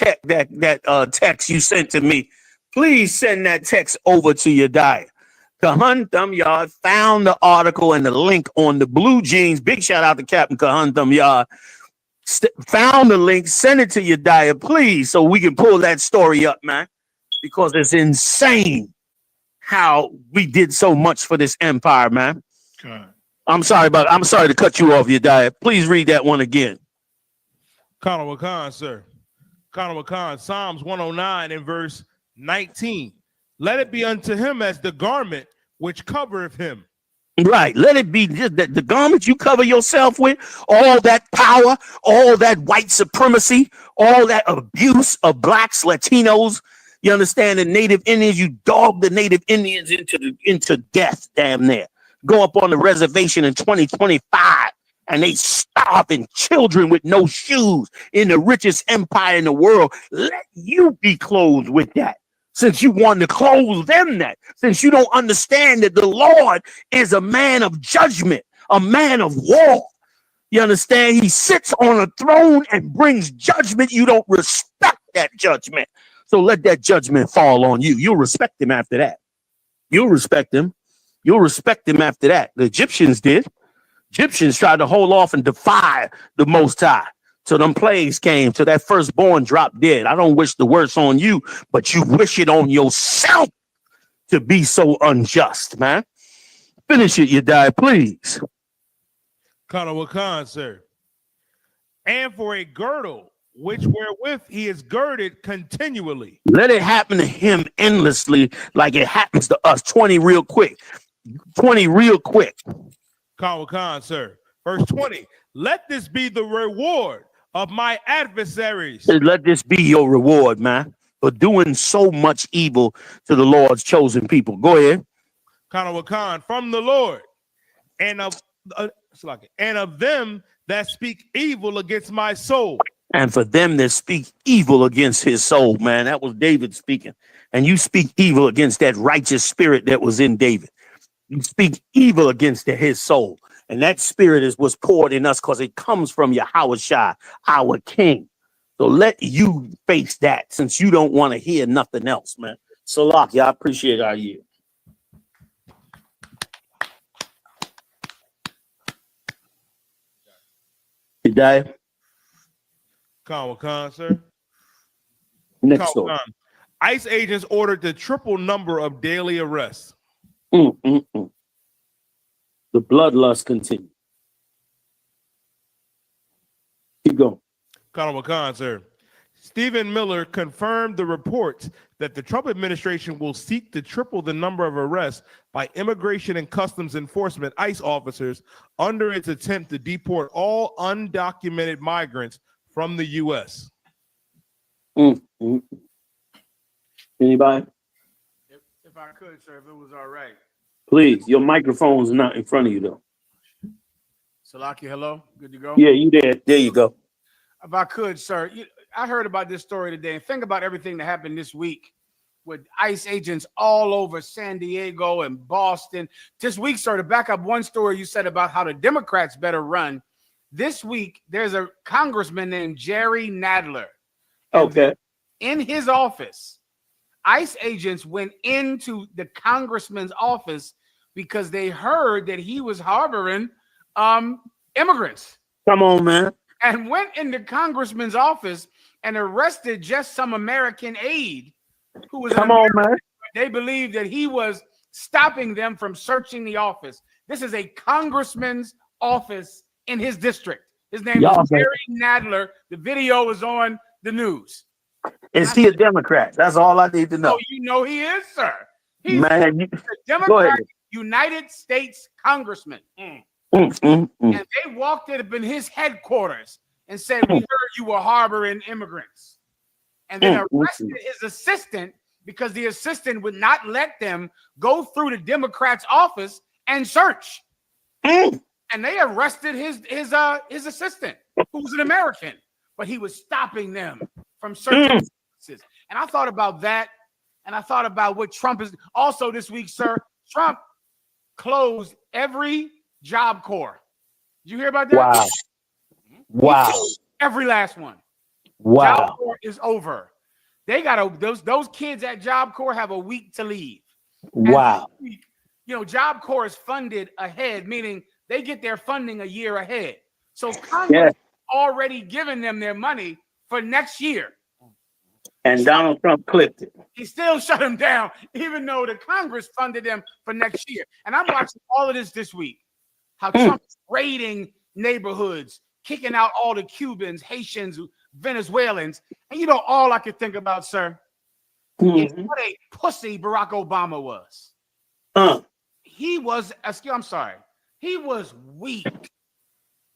text you sent to me. Please send that text over to Yediah. Kahuntham Yard found the article and the link on the Blue Jeans. Big shout out to Captain Kahuntham Yard. Found the link, send it to Yediah, please, so we can pull that story up, man, because it's insane how we did so much for this empire, man. God. I'm sorry to cut you off, Yediah. Please read that one again. Kala Wakan, sir. Kala Wakan, Psalms 109 and verse 19. Let it be unto him as the garment which covereth him. Right. Let it be the garment you cover yourself with, all that power, all that white supremacy, all that abuse of blacks, Latinos. You understand, the Native Indians, you dog the Native Indians into death, damn near. Go up on the reservation in 2025 and they starving children with no shoes in the richest empire in the world. Let you be clothed with that. Since you want to clothe them that, since you don't understand that the Lord is a man of judgment, a man of war. You understand? He sits on a throne and brings judgment. You don't respect that judgment. So let that judgment fall on you. You'll respect him after that. You'll respect him. You'll respect him after that. The Egyptians did. Egyptians tried to hold off and defy the Most High. So them plagues came, so that firstborn dropped dead. I don't wish the worst on you, but you wish it on yourself to be so unjust, man. Finish it, Yediah, please. Kala Wakan, sir. And for a girdle, which wherewith he is girded continually. Let it happen to him endlessly like it happens to us. 20 real quick. 20 real quick. Kala Wakan, sir. Verse 20. Let this be the reward of my adversaries. Let this be your reward, man, for doing so much evil to the Lord's chosen people. Go ahead. Kala Wakan, from the Lord, and of them that speak evil against my soul. And for them that speak evil against his soul, man. That was David speaking. And you speak evil against that righteous spirit that was in David. You speak evil against his soul. And that spirit was poured in us because it comes from Yahushua, our king. So let you face that since you don't want to hear nothing else, man. Salak, I appreciate our year. Yediah? Kala Wakan, sir. Next story. ICE agents ordered the triple number of daily arrests. The bloodlust continues. Keep going. Colonel McCon, sir. Stephen Miller confirmed the reports that the Trump administration will seek to triple the number of arrests by Immigration and Customs Enforcement ICE officers under its attempt to deport all undocumented migrants from the U.S. Anybody? If I could, sir, if it was all right. Please, your microphone's not in front of you, though. Salaki, hello. Good to go? Yeah, you there. There you go. If I could, sir, I heard about this story today, and think about everything that happened this week with ICE agents all over San Diego and Boston. This week, sir, to back up one story you said about how the Democrats better run, this week there's a congressman named Jerry Nadler. Okay. In his office, ICE agents went into the congressman's office because they heard that he was harboring immigrants. Come on, man. And went in the congressman's office and arrested just some American aide who was man. They believed that he was stopping them from searching the office. This is a congressman's office in his district. His name is Jerry Nadler. The video is on the news. Is he a Democrat? That's all I need to know. Oh, you know he is, sir. He's Man, a Democratic United States congressman. And they walked up in his headquarters and said, we heard you were harboring immigrants. And then arrested his assistant because the assistant would not let them go through the Democrat's office and search. And they arrested his assistant, who was an American, but he was stopping them from searching. And I thought about that, and I thought about what Trump is. Also this week, sir, Trump closed every Job Corps. Did you hear about that? Wow. Every last one. Wow. Job Corps is over. They got those kids at Job Corps have a week to leave. Wow. Week, Job Corps is funded ahead, meaning they get their funding a year ahead. So Congress already given them their money for next year. And Donald Trump clipped it. He still shut them down, even though the Congress funded them for next year. And I'm watching all of this week. How Trump is raiding neighborhoods, kicking out all the Cubans, Haitians, Venezuelans. And all I could think about, sir, is what a pussy Barack Obama was. He was, he was weak.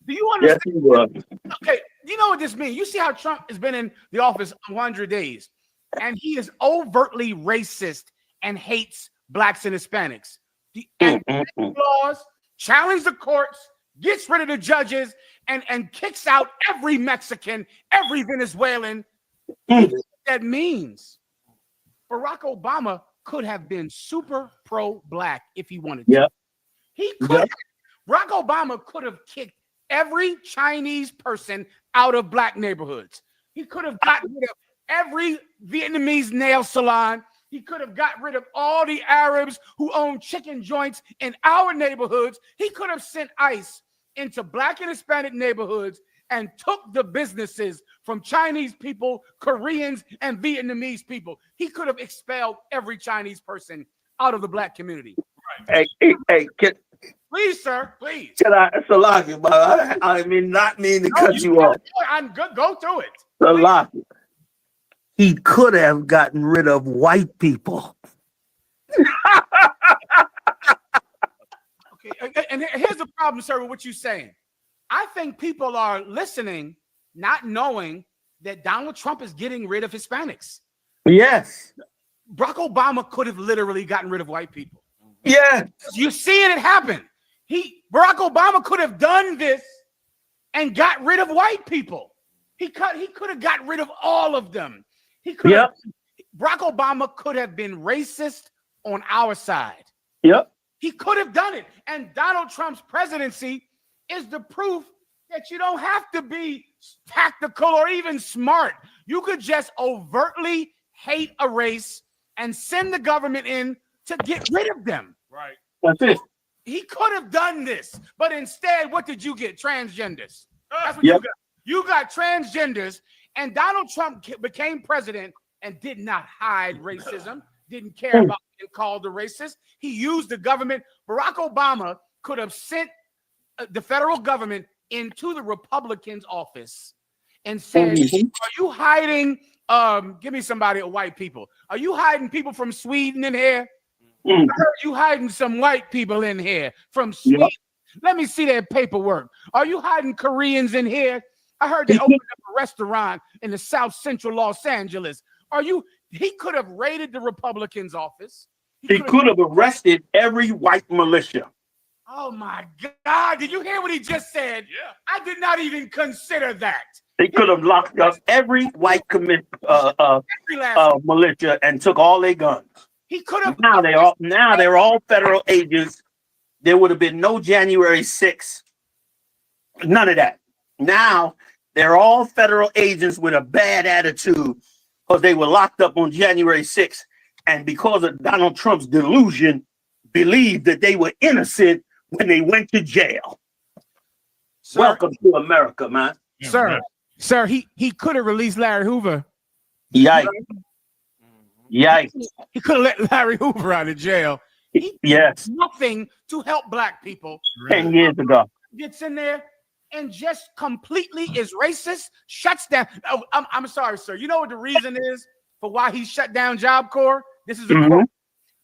Do you understand? Yes, he was. Okay, you know what this means? You see how Trump has been in the office 100 days, and he is overtly racist and hates blacks and Hispanics. The laws, challenge the courts, gets rid of the judges, and kicks out every Mexican, every Venezuelan. That means Barack Obama could have been super pro-black if he wanted to. Yep. He could. Barack Obama could have kicked every Chinese person out of black neighborhoods. He could have gotten rid of every Vietnamese nail salon. He could have got rid of all the Arabs who own chicken joints in our neighborhoods. He could have sent ICE into black and Hispanic neighborhoods and took the businesses from Chinese people, Koreans, and Vietnamese people. He could have expelled every Chinese person out of the black community. Hey, please, sir, please. Salaki, but I mean, not mean to cut you off. I'm good. Go to it. Salaki. He could have gotten rid of white people. Okay, and here's the problem, sir, with what you're saying. I think people are listening, not knowing that Donald Trump is getting rid of Hispanics. Yes. Barack Obama could have literally gotten rid of white people. Yeah. You're seeing it happen. Barack Obama could have done this and got rid of white people. He could have got rid of all of them. Barack Obama could have been racist on our side. Yep. He could have done it. And Donald Trump's presidency is the proof that you don't have to be tactical or even smart. You could just overtly hate a race and send the government in to get rid of them. Right. That's it. He could have done this, but instead, what did you get? Transgenders. That's what you got. You got transgenders, and Donald Trump became president and did not hide racism, didn't care about being called a racist. He used the government. Barack Obama could have sent the federal government into the Republicans' office and said, "Are you hiding? Give me somebody of white people. Are you hiding people from Sweden in here? I heard you hiding some white people in here from Sweden. Yep. Let me see their paperwork. Are you hiding Koreans in here? I heard they opened up a restaurant in the South Central Los Angeles. Are you?" He could have raided the Republicans' office. He could have arrested every white militia. Oh my God! Did you hear what he just said? Yeah. I did not even consider that. They could have locked up every white militia and took all their guns. He could have. Now they're all federal agents. There would have been no January 6th. None of that. Now they're all federal agents with a bad attitude because they were locked up on January 6th, and because of Donald Trump's delusion, believed that they were innocent when they went to jail. Sir, welcome to America, man. Sir, he could have released Larry Hoover. Yikes. Yikes. He could have let Larry Hoover out of jail. He did nothing to help black people. 10 years ago. Gets in there and just completely is racist, shuts down. Oh, I'm sorry, sir. You know what the reason is for why he shut down Job Corps? This is a quote.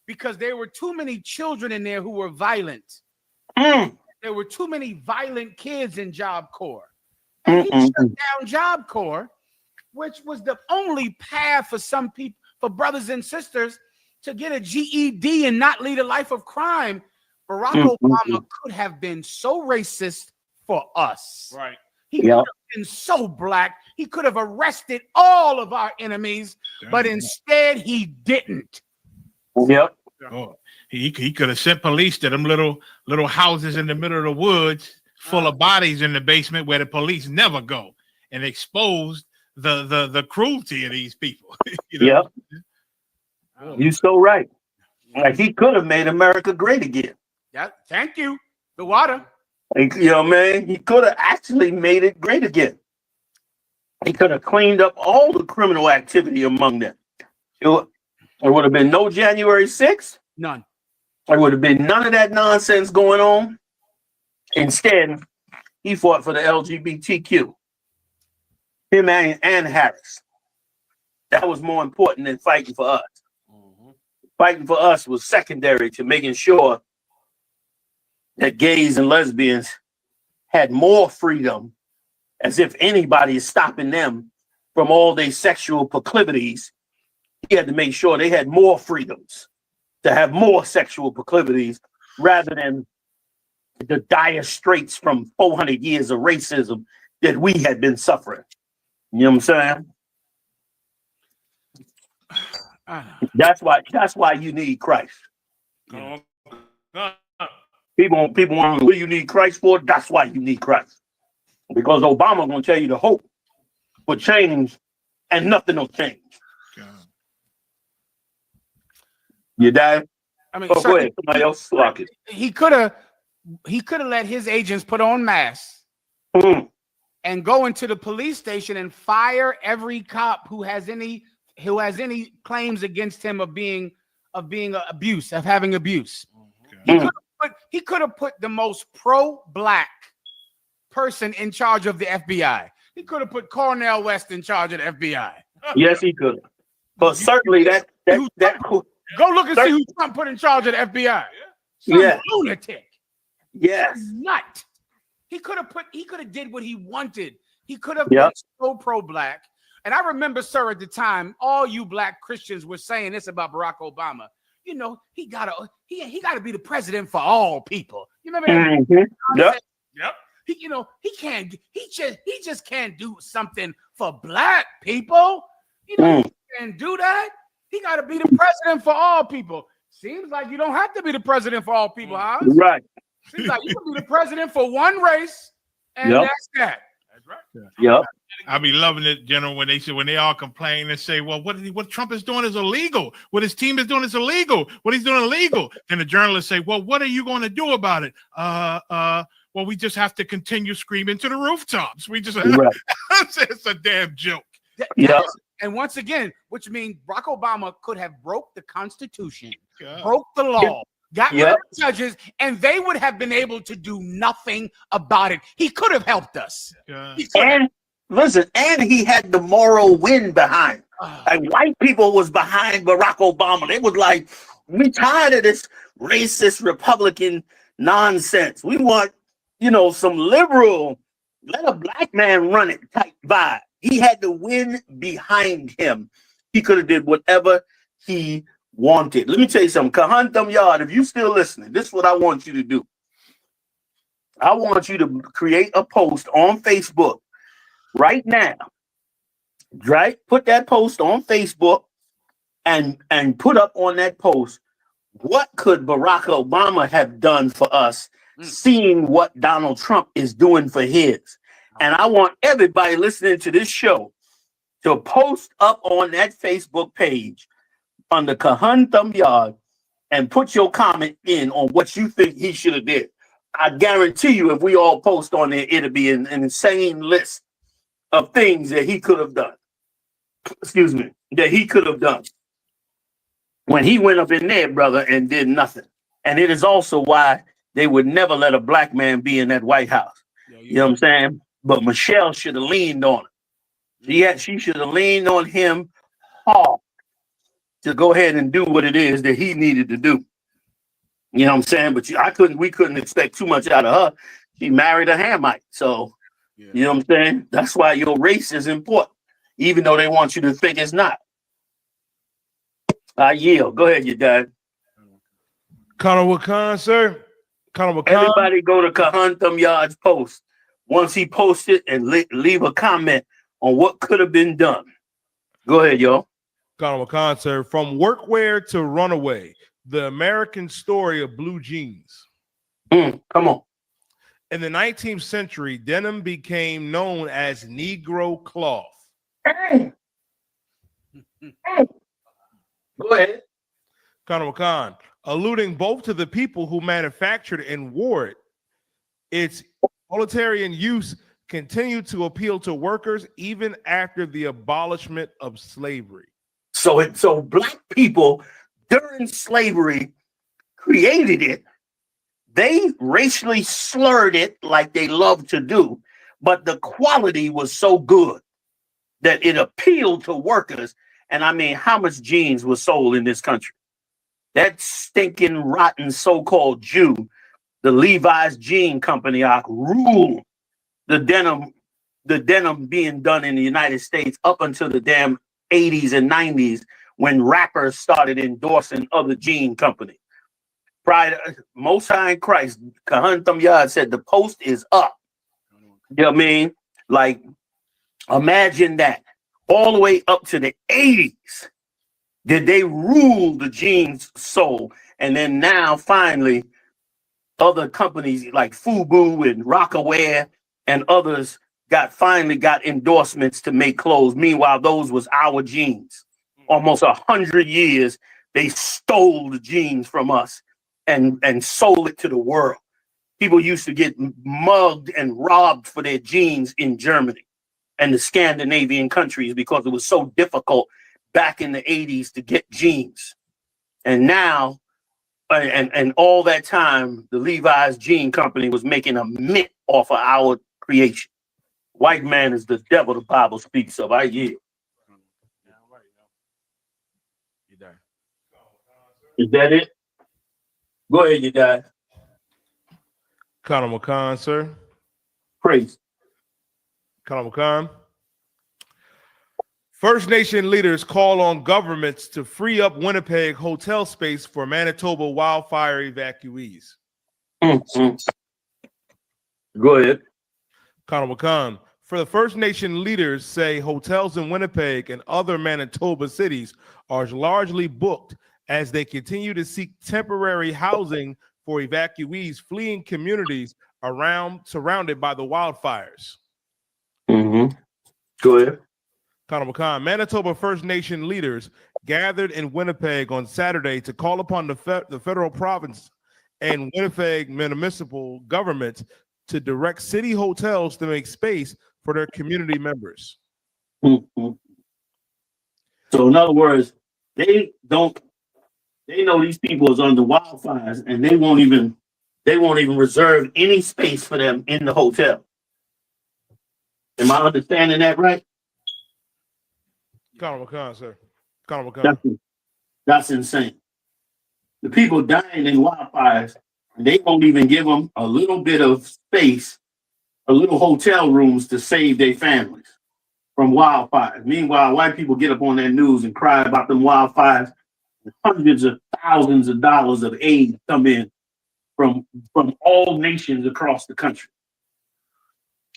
Because there were too many children in there who were violent. There were too many violent kids in Job Corps. And he shut down Job Corps, which was the only path for some people, for brothers and sisters, to get a GED and not lead a life of crime. Barack Obama could have been so racist for us. Right. He could have been so black. He could have arrested all of our enemies, but instead he didn't. Yep. Oh, he could have sent police to them little houses in the middle of the woods full of bodies in the basement where the police never go, and exposed the cruelty of these people. You know? Yep. You're so right. Like, he could have made America great again. Yeah, thank you. The water. You know, man, he could have actually made it great again. He could have cleaned up all the criminal activity among them. There would have been no January 6th. None. There would have been none of that nonsense going on. Instead, he fought for the LGBTQ. Him and Harris. That was more important than fighting for us. Fighting for us was secondary to making sure that gays and lesbians had more freedom, as if anybody is stopping them from all their sexual proclivities. He had to make sure they had more freedoms to have more sexual proclivities rather than the dire straits from 400 years of racism that we had been suffering. You know what I'm saying? That's why you need Christ. People want, what do you need Christ for? That's why you need Christ. Because Obama gonna tell you the hope for change, and nothing will change. You die. I mean, go ahead. Somebody else lock it. He could have let his agents put on masks and go into the police station and fire every cop who has any claims against him of having abuse. He could have put the most pro-black person in charge of the FBI. He could have put Cornel West in charge of the FBI. Yes, he could. But certainly that go look and see who Trump put in charge of the FBI. Some lunatic. Yes. Nut. He could have did what he wanted. He could have been so pro-black. And I remember, sir, at the time, all you black Christians were saying this about Barack Obama. You know, he gotta be the president for all people. You remember that? Yep. He just can't do something for black people. You know, he can't do that. He got to be the president for all people. Seems like you don't have to be the president for all people, huh? Right. Seems like you can be the president for one race, and that's that. That's right. Yep. I be loving it, General, when they all complain and say, well, what Trump is doing is illegal. What his team is doing is illegal. What he's doing is illegal. Then the journalists say, well, what are you going to do about it? Well, we just have to continue screaming to the rooftops. We just it's a damn joke. Yeah. And once again, which means Barack Obama could have broke the Constitution, broke the law, got rid of the judges, and they would have been able to do nothing about it. He could have helped us. And listen, and he had the moral wind behind. Like white people was behind Barack Obama. They was like, we tired of this racist Republican nonsense. We want, some liberal, let a black man run it type vibe. He had the wind behind him. He could have did whatever he wanted. Let me tell you something. Kahantam Yard, if you still listening, this is what I want you to do. I want you to create a post on Facebook right now. Right? Put that post on Facebook and put up on that post, what could Barack Obama have done for us, seeing what Donald Trump is doing for his? And I want everybody listening to this show to post up on that Facebook page under Kahantam Yard and put your comment in on what you think he should have did. I guarantee you, if we all post on there, it'll be an insane list of things that he could have done. Excuse me, that he could have done when he went up in there, brother, and did nothing. And it is also why they would never let a black man be in that White House. You know what I'm saying? But Michelle should have leaned on him. She should have leaned on him hard to go ahead and do what it is that he needed to do. You know what I'm saying? But we couldn't expect too much out of her. She married a Hamite. So, you know what I'm saying? That's why your race is important, even though they want you to think it's not. I yield. Go ahead, you dad. Colonel Wakan, sir. Colonel Wakan. Everybody go to Kahantam Yard's post. Once he posts it, and leave a comment on what could have been done. Go ahead, y'all. Colonel Wakan, sir. From workwear to runaway, the American story of blue jeans. Come on. In the 19th century, denim became known as Negro cloth. Go ahead. Colonel Khan, alluding both to the people who manufactured and wore it. Its utilitarian use continued to appeal to workers even after the abolishment of slavery. So black people during slavery created it. They racially slurred it like they love to do, but the quality was so good that it appealed to workers. And I mean, how much jeans was sold in this country? That stinking, rotten so-called Jew, the Levi's Jean Company, ruled the denim being done in the United States up until the damn 80s and 90s when rappers started endorsing other jean companies. Prior to Most High in Christ, Kahantam Yard said the post is up. You know what I mean? Like, imagine that. All the way up to the 80s, did they rule the jeans sold? And then now, finally, other companies like FUBU and Rockaware and others finally got endorsements to make clothes. Meanwhile, those was our jeans. Almost 100 years, they stole the jeans from us and sold it to the world. People used to get mugged and robbed for their jeans in Germany and the Scandinavian countries because it was so difficult back in the 80s to get jeans. And now, and all that time, the Levi's Jean Company was making a mint off of our creation. White man is the devil the Bible speaks of. I yield. Is that it? Go ahead, you guys. Colonel McCon, sir. Praise. Colonel McCon. First Nation leaders call on governments to free up Winnipeg hotel space for Manitoba wildfire evacuees. Go ahead. Colonel McCon. For the First Nation leaders say hotels in Winnipeg and other Manitoba cities are largely booked as they continue to seek temporary housing for evacuees fleeing communities surrounded by the wildfires. Go ahead. Colonel McCon, Manitoba First Nation leaders gathered in Winnipeg on Saturday to call upon the federal province and Winnipeg municipal government to direct city hotels to make space for their community members. So in other words, they don't They know these people is under wildfires, and they won't even reserve any space for them in the hotel. Am I understanding that right? Colonel McCon, sir. Colonel McCon. That's insane. The people dying in wildfires, they won't even give them a little bit of space, a little hotel rooms to save their families from wildfires. Meanwhile, white people get up on that news and cry about them wildfires. Hundreds of thousands of dollars of aid come in from all nations across the country.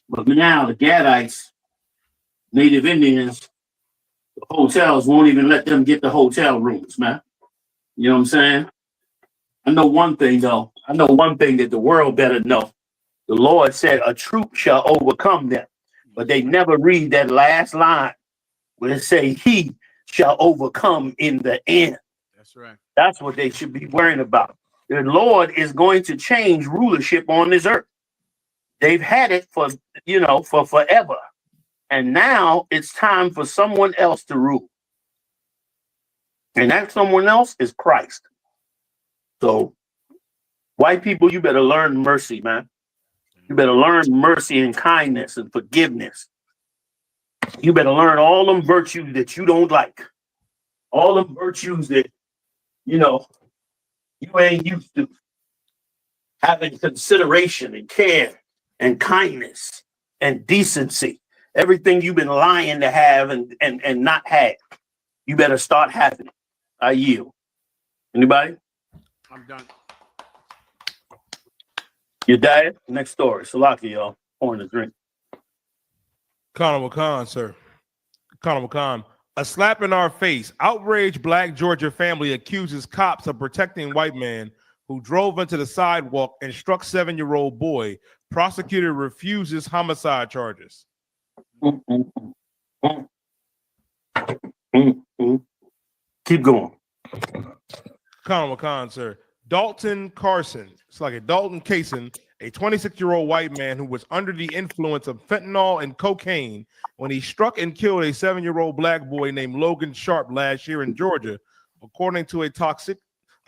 But now the Gadites, Native Indians, the hotels won't even let them get the hotel rooms, man. You know what I'm saying? I know one thing, though. I know one thing that the world better know. The Lord said a troop shall overcome them. But they never read that last line where it say he shall overcome in the end. That's right. That's what they should be worrying about. The Lord is going to change rulership on this earth. They've had it for forever. And now it's time for someone else to rule. And that someone else is Christ. So, white people, you better learn mercy, man. You better learn mercy and kindness and forgiveness. You better learn all them virtues that you don't like. All them virtues that, you ain't used to. Having consideration and care and kindness and decency. Everything you've been lying to have and not have. You better start having it. I yield. Anybody? I'm done. Your diet? Next story. Salaki, y'all. Pouring a drink. Colonel McCon, sir. Colonel McCon. A slap in our face. Outraged Black Georgia family accuses cops of protecting white man who drove into the sidewalk and struck 7-year-old boy. Prosecutor refuses homicide charges. Keep going. Colonel McCon, sir. Dalton Carson. It's like a Dalton Kaysen, a 26-year-old white man who was under the influence of fentanyl and cocaine when he struck and killed a 7-year-old black boy named Logan Sharp last year in Georgia, according to a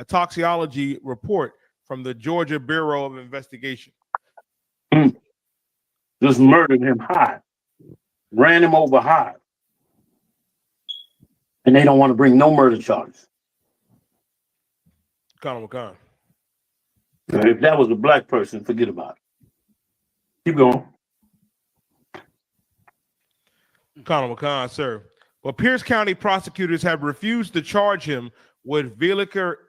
toxicology report from the Georgia Bureau of Investigation. Just murdered him high. Ran him over high. And they don't want to bring no murder charges. Colonel McCon. If that was a black person, forget about it. Keep going. Colonel McCon, sir. Well, Pierce County prosecutors have refused to charge him with vehicular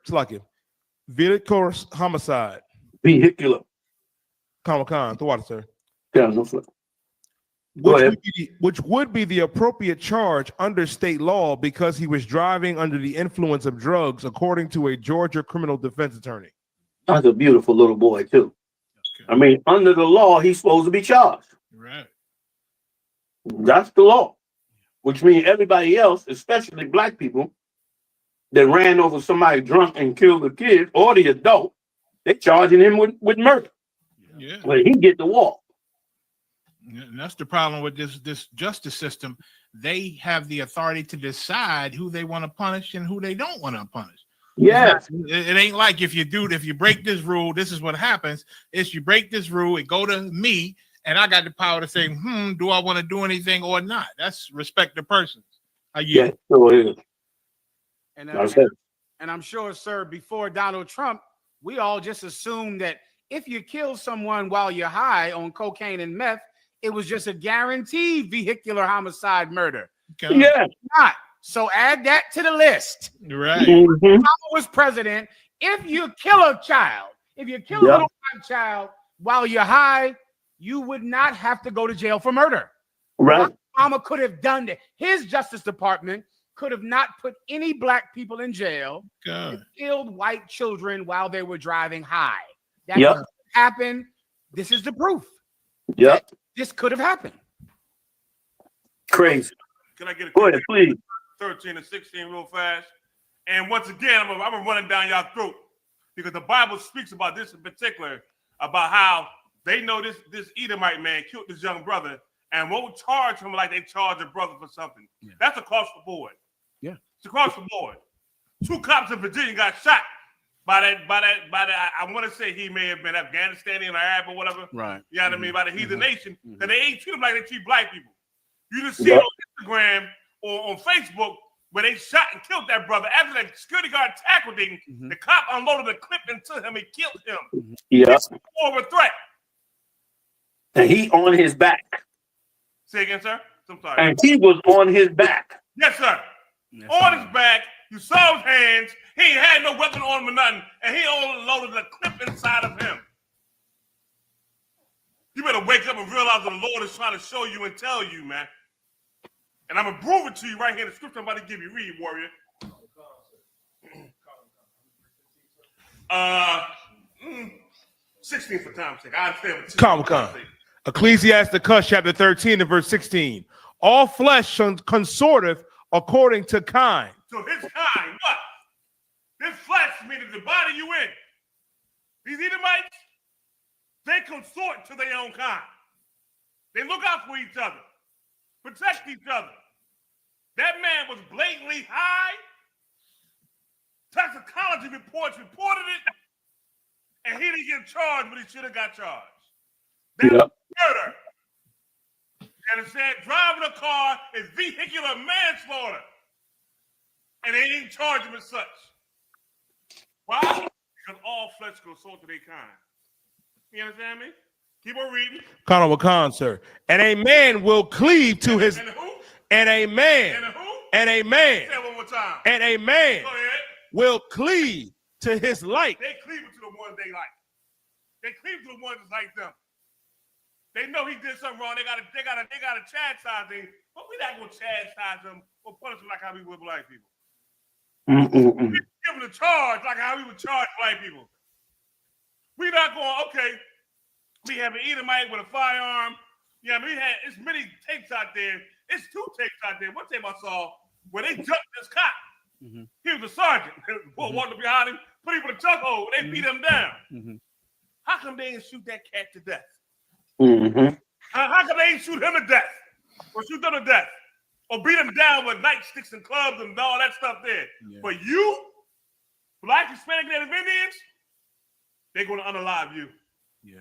homicide. Vehicular. Colonel McCon, the water, sir. Yeah, no flip. Which would be the appropriate charge under state law because he was driving under the influence of drugs, according to a Georgia criminal defense attorney. That's a beautiful little boy, too. I mean, under the law, he's supposed to be charged. Right. That's the law. Which means everybody else, especially black people, that ran over somebody drunk and killed the kid or the adult, they're charging him with murder. Yeah. Well, he get the walk. And that's the problem with this justice system. They have the authority to decide who they want to punish and who they don't want to punish. Yeah. It ain't like if you break this rule, this is what happens. It's you break this rule, it go to me, and I got the power to say, do I want to do anything or not? That's respect the persons. Yeah, sure is. And I'm sure, sir, before Donald Trump, we all just assumed that if you kill someone while you're high on cocaine and meth, it was just a guaranteed vehicular homicide murder. Okay. Yeah. Not. So add that to the list. Right. If Obama was president, if you kill a child, if you kill a little black child while you're high, you would not have to go to jail for murder. Right. Obama could have done that. His Justice Department could have not put any black people in jail and killed white children while they were driving high. That happened. This is the proof. Yep. This could have happened. Crazy. Can I get a Go ahead, please? 13 and 16 real fast? And once again, I'm running down y'all throat because the Bible speaks about this in particular, about how they know this Edomite man killed this young brother and won't charge him like they charge a brother for something. Yeah. That's across the board. Yeah. It's across the board. 2 cops in Virginia got shot by that. I want to say he may have been Afghanistani or Arab or whatever. Right. You know what I mean? By the heathen nation. Mm-hmm. And they ain't treat them like they treat black people. You just see it on Instagram or on Facebook where they shot and killed that brother. After the security guard tackled him, the cop unloaded a clip into him and killed him. Yeah. More of a threat. And he on his back. Say again, sir? I'm sorry. And he was on his back. Yes, sir. On his back. You saw his hands. He ain't had no weapon on him or nothing. And he only loaded a clip inside of him. You better wake up and realize that the Lord is trying to show you and tell you, man. And I'm going to prove it to you right here in the scripture I'm about to give you. Read, warrior. 16 for time's sake. I understand what Come. Ecclesiasticus chapter 13 and verse 16. All flesh consorteth according to kind. So his kind, what? This flesh, meaning the body you in. These Edomites, they consort to their own kind. They look out for each other, protect each other. That man was blatantly high. Toxicology reports reported it, and he didn't get charged, but he should have got charged. That was murder. And it said driving a car is vehicular manslaughter. And they didn't charge him as such. Why? Because all flesh consort to their kind. You understand me? Keep on reading. Colonel Wakan, sir. And a man will cleave to his. And who? And a man. And who? And a man. Say it one more time. And a man Go ahead. will cleave to his like. They cleave to the ones they like. They cleave to the ones that like them. They know he did something wrong. They gotta chastise him, but we're not gonna chastise him or punish him like how we would black people. We give him a charge like how we would charge black people. We're not going, okay, we have an Edomite with a firearm. Yeah, we had it's many tapes out there. It's 2 tapes out there. One tape I saw where they jumped this cop. He was a sergeant. Walked behind him, put him in a chokehold. They beat him down. How come they didn't shoot that cat to death? How come they didn't shoot him to death? Or shoot them to death? Or beat him down with nightsticks and clubs and all that stuff there? Yeah. But you, Black, Hispanic, Native Indians, they're going to unalive you. Yeah.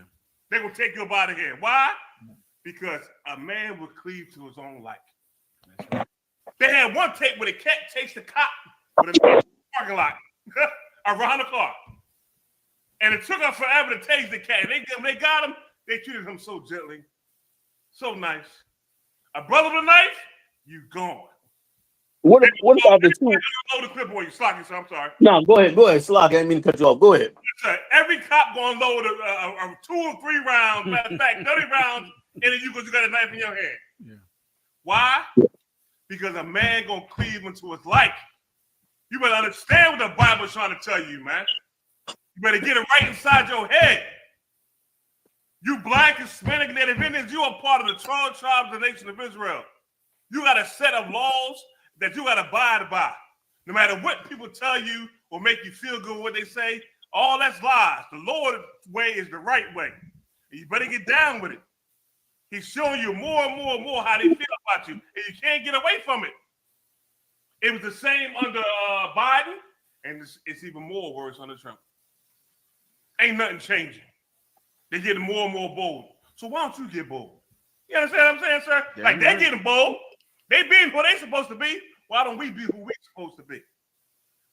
They're going to take you up out of here. Why? Because a man will cleave to his own like. Right. They had one tape where the cat chased the cop with a parking lot around the car. And it took us forever to tase the cat. And they got him. They treated him so gently, so nice. A brother with a knife, you gone. What about the 2? Load the clipboard, you slocky, so I'm sorry. No, go ahead, Slock. I didn't mean to cut you off. Go ahead. Every cop going to load a 2 or 3 rounds, matter of fact, 30 rounds, into you because you got a knife in your hand. Yeah. Why? Because a man going to cleave into his like. You better understand what the Bible's trying to tell you, man. You better get it right inside your head. You Black, Hispanic, Native Indians, you are part of the 12 tribes of the nation of Israel. You got a set of laws that you got to abide by. No matter what people tell you or make you feel good with what they say, all that's lies. The Lord's way is the right way. You better get down with it. He's showing you more and more and more how they feel about you, and you can't get away from it. It was the same under Biden, and it's even more worse under Trump. Ain't nothing changing. They're getting more and more bold. So why don't you get bold? You understand what I'm saying, sir? Yeah, like, they're getting bold. They being who they supposed to be. Why don't we be who we supposed to be?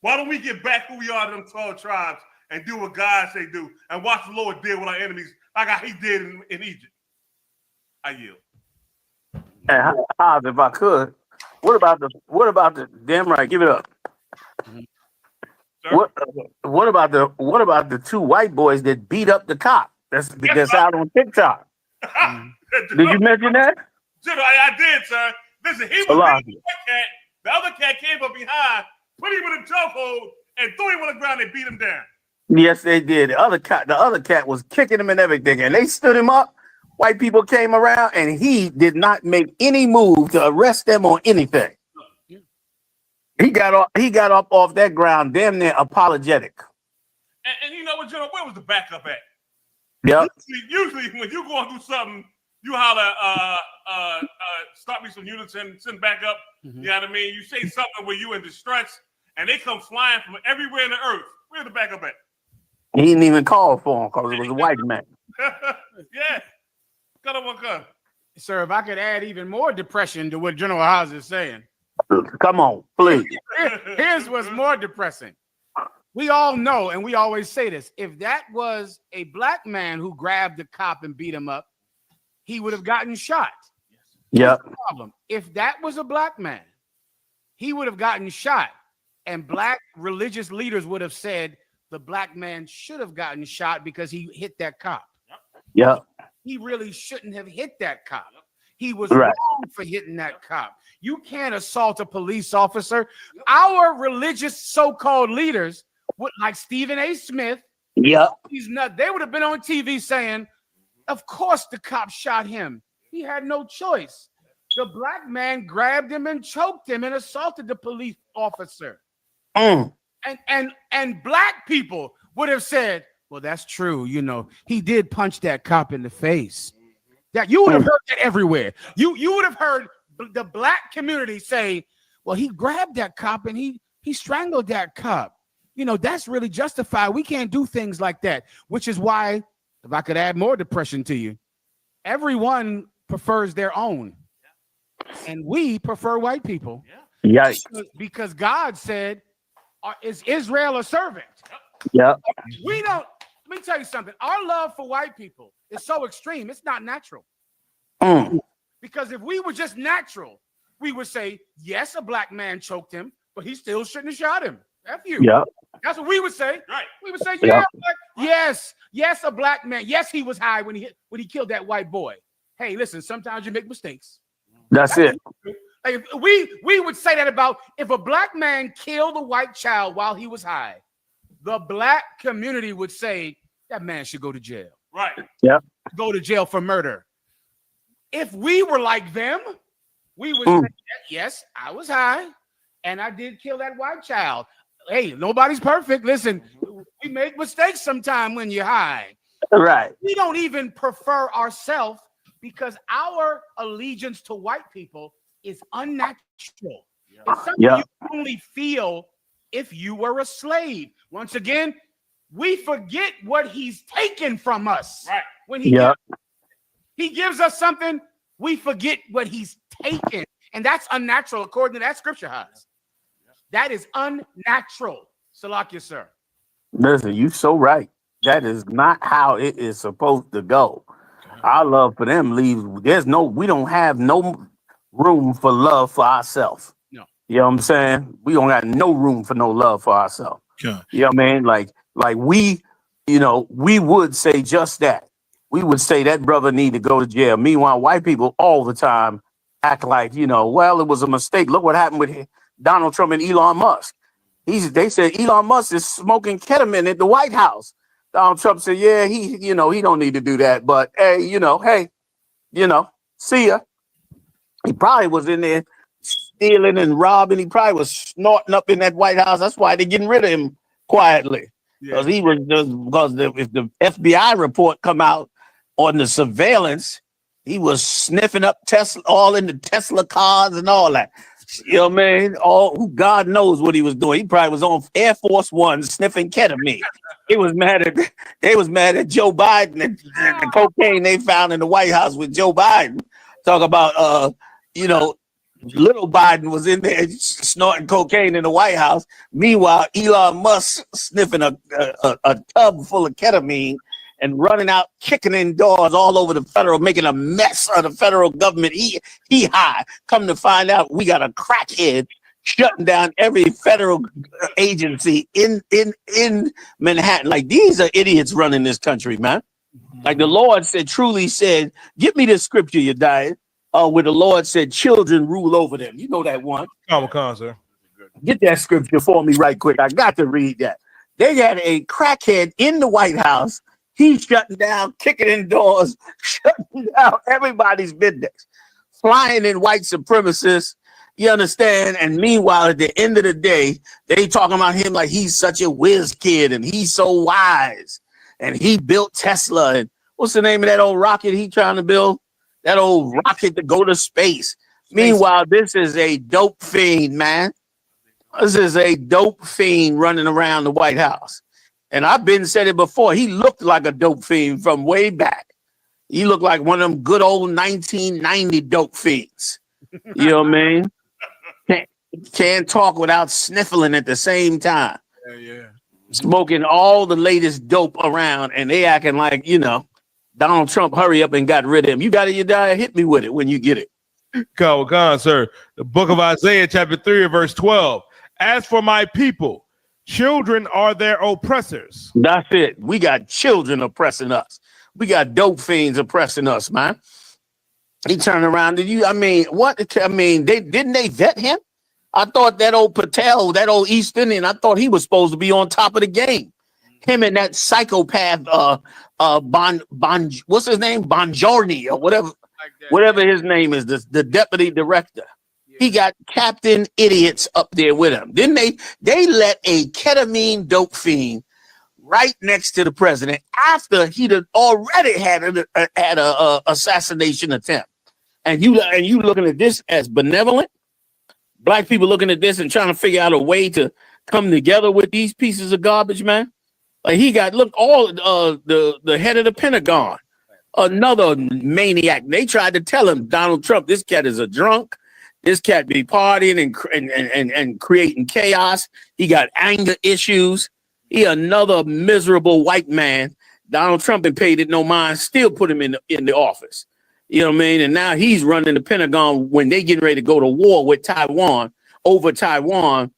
Why don't we get back who we are to them 12 tribes and do what God say do and watch the Lord deal with our enemies like how he did in Egypt? I yield. And Hobbs, if I could, what about the damn right? Give it up. What about the 2 white boys that beat up the cop? That's out on TikTok. Did you mention that? I did, sir. Listen, he was one cat. The other cat came up behind, put him in a chokehold, and threw him on the ground and beat him down. Yes, they did. The other cat was kicking him and everything, and they stood him up. White people came around, and he did not make any move to arrest them on anything. He got up off that ground, damn near apologetic. And you know what, General? Where was the backup at? Yep. Usually when you going through something, you holler, stop me some units and send back up. You know what I mean? You say something where you in distress, and they come flying from everywhere in the earth. Where's the backup at? He didn't even call for him because it was a white man. Yeah. Cut one cut. Sir, if I could add even more depression to what General House is saying. Come on, please. Here's what's more depressing. We all know, and we always say this, if that was a black man who grabbed the cop and beat him up, he would have gotten shot. Yeah. Problem. If that was a black man, he would have gotten shot. And black religious leaders would have said the black man should have gotten shot because he hit that cop. Yeah. He really shouldn't have hit that cop. He was Right. wrong for hitting that cop. You can't assault a police officer. Our religious so-called leaders, like Stephen A. Smith, yeah, he's not. They would have been on TV saying, "Of course, the cop shot him. He had no choice. The black man grabbed him and choked him and assaulted the police officer." And black people would have said, "Well, that's true. You know, he did punch that cop in the face." That you would have heard that everywhere. You would have heard the black community say, "Well, he grabbed that cop and he strangled that cop. You know, that's really justified. We can't do things like that." Which is why, if I could add more depression to you, everyone prefers their own, and we prefer white people. Yeah. Because God said, "Is Israel a servant?" Yeah. We don't. Let me tell you something. Our love for white people is so extreme. It's not natural. Because if we were just natural, we would say, yes, a black man choked him, but he still shouldn't have shot him. F you. Yeah. That's what we would say. Right. We would say, Yeah. yes, a black man. Yes, he was high when he killed that white boy. Hey, listen, sometimes you make mistakes. That's it. Like we would say that about if a black man killed a white child while he was high, the black community would say that man should go to jail. Right. Yeah. Go to jail for murder. If we were like them, we would say, yes, I was high and I did kill that white child. Hey, nobody's perfect. Listen, we make mistakes sometime when you're high. Right. We don't even prefer ourselves because our allegiance to white people is unnatural. It's something you only feel if you were a slave. Once again, we forget what he's taken from us. Right. When he gives us something, we forget what he's taken. And that's unnatural according to that scripture house. That is unnatural. Salakia, sir. Listen, you so right. That is not how it is supposed to go. Our love for them leaves. We don't have no room for love for ourselves. No. You know what I'm saying? We don't got no room for no love for ourselves. Yeah. You know what I mean? Like we, we would say just that. We would say that brother need to go to jail. Meanwhile, white people all the time act like, well, it was a mistake. Look what happened with Donald Trump and Elon Musk. They said Elon Musk is smoking ketamine at the White House. Donald Trump said, yeah, he don't need to do that. But hey, see ya. He probably was in there stealing and robbing. He probably was snorting up in that White House. That's why they're getting rid of him quietly. Because if the FBI report come out on the surveillance, he was sniffing up Tesla, all in the Tesla cars and all that. You know what I mean? God knows what he was doing. He probably was on Air Force One sniffing ketamine. They was mad at Joe Biden and the cocaine they found in the White House with Joe Biden. Talk about little Biden was in there snorting cocaine in the White House. Meanwhile, Elon Musk sniffing a tub full of ketamine and running out, kicking in doors all over the federal, making a mess of the federal government. He high. Come to find out, we got a crackhead shutting down every federal agency in Manhattan. Like, these are idiots running this country, man. Like the Lord truly said, give me this scripture, you diet. Where the Lord said, children rule over them. You know that one. Come, sir. Get that scripture for me right quick. I got to read that. They had a crackhead in the White House. He's shutting down, kicking in doors, shutting down everybody's business, flying in white supremacists. You understand? And meanwhile, at the end of the day, they talking about him like he's such a whiz kid and he's so wise. And he built Tesla. And what's the name of that old rocket he trying to build? That old rocket to go to space. Meanwhile, this is a dope fiend, man. This is a dope fiend running around the White House. And I've been said it before. He looked like a dope fiend from way back. He looked like one of them good old 1990 dope fiends. You know what I mean? Can't talk without sniffling at the same time. Yeah. Smoking all the latest dope around, and they acting like, you know, Donald Trump hurry up and got rid of him. You got it, you die, hit me with it when you get it. Go on, sir. The book of Isaiah, chapter 3, verse 12. As for my people, children are their oppressors. That's it. We got children oppressing us. We got dope fiends oppressing us, man. He turned around to you. I mean, what? I mean, didn't they vet him? I thought that old Patel, that old East Indian, I thought he was supposed to be on top of the game. Him and that psychopath, what's his name? Bongiorni or whatever, whatever his name is, the deputy director. He got Captain Idiots up there with him. Didn't they? They let a ketamine dope fiend right next to the president after he'd already had a assassination attempt. And you looking at this as benevolent? Black people looking at this and trying to figure out a way to come together with these pieces of garbage, man. Like he got all the head of the Pentagon, another maniac. They tried to tell him, Donald Trump, this cat is a drunk. This cat be partying and creating chaos. He got anger issues. He another miserable white man. Donald Trump and paid it no mind, still put him in the office. You know what I mean? And now he's running the Pentagon when they getting ready to go to war with Taiwan over Taiwan.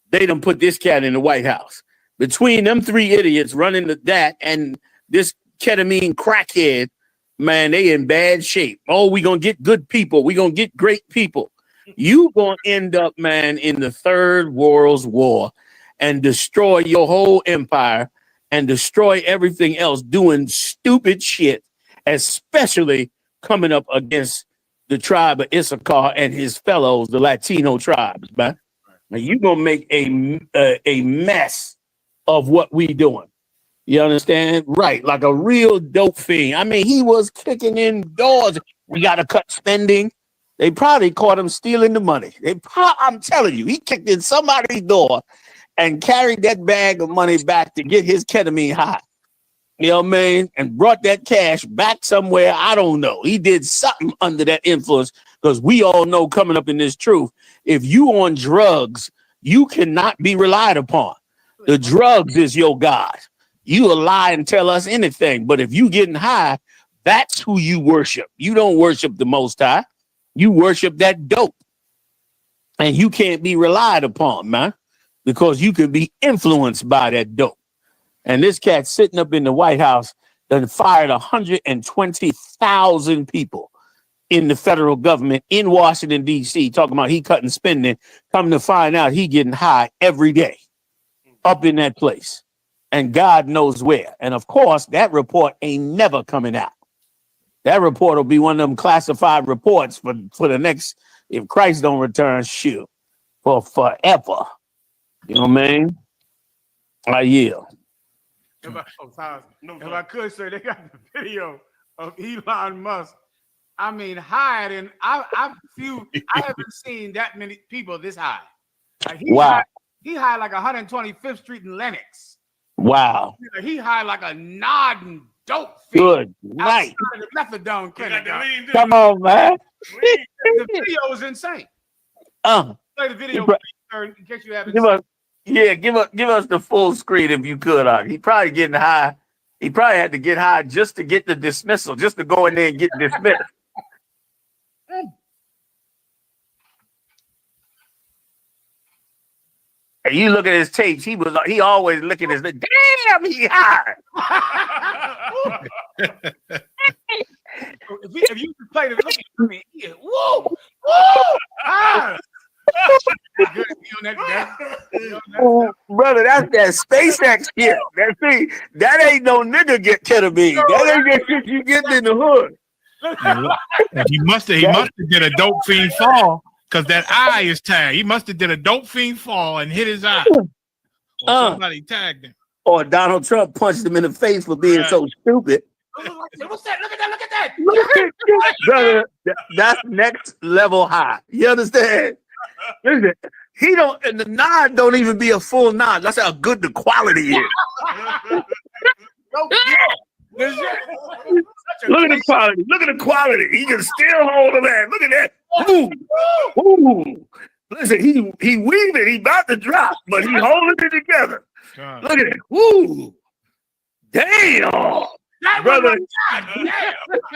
They done put this cat in the White House. Between them three idiots running that and this ketamine crackhead, man, they in bad shape. Oh, we gonna get good people. We gonna get great people. You gonna end up, man, in the Third World War and destroy your whole empire and destroy everything else doing stupid shit, especially coming up against the tribe of Issachar and his fellows, the Latino tribes, man. Now you gonna make a mess of what we doing. You understand? Right, like a real dope fiend. I mean, he was kicking in doors. We gotta cut spending. They probably caught him stealing the money. I'm telling you, he kicked in somebody's door and carried that bag of money back to get his ketamine high. You know what I mean? And brought that cash back somewhere. I don't know. He did something under that influence because we all know coming up in this truth, if you on drugs, you cannot be relied upon. The drugs is your God. You will lie and tell us anything. But if you getting high, that's who you worship. You don't worship the Most High. You worship that dope. And you can't be relied upon, man, because you can be influenced by that dope. And this cat sitting up in the White House done fired 120,000 people in the federal government in Washington, D.C., talking about he cutting spending, coming to find out he getting high every day up in that place. And God knows where. And of course, that report ain't never coming out. That report will be one of them classified reports for the next, if Christ don't return, shoot, for forever. You know what I mean? I yield. If I could say, they got the video of Elon Musk. I mean, higher than I haven't seen that many people this high. Like he high like 125th Street in Lenox. Wow. He high like a nodding dope fiend. Good. Right. The methadone clinic. Come on, man. The video is insane. Play the video in case you haven't seen. Give us the full screen if you could. He probably getting high. He probably had to get high just to get the dismissal, just to go in there and get dismissed. And you look at his tapes, he always looking at his, damn, he high. if you play the video, whoa, ah. Brother, that's that SpaceX shit. That ain't no nigga get ketamine. That ain't that shit you get in the hood. He must have did a dope fiend fall because that eye is tagged. He must have did a dope fiend fall and hit his eye. Or somebody tagged him. Or Donald Trump punched him in the face for being so stupid. What's that? Look at that! Look at that! Brother, that's next level high. You understand? Listen, He don't, and the nod don't even be a full nod. That's how good the quality is. Look at the quality. Look at the quality. He can still hold him at. Look at that. Ooh. Ooh. Listen, he weaving. He about to drop, but he holding it together. God. Look at it. Ooh. Damn. Brother,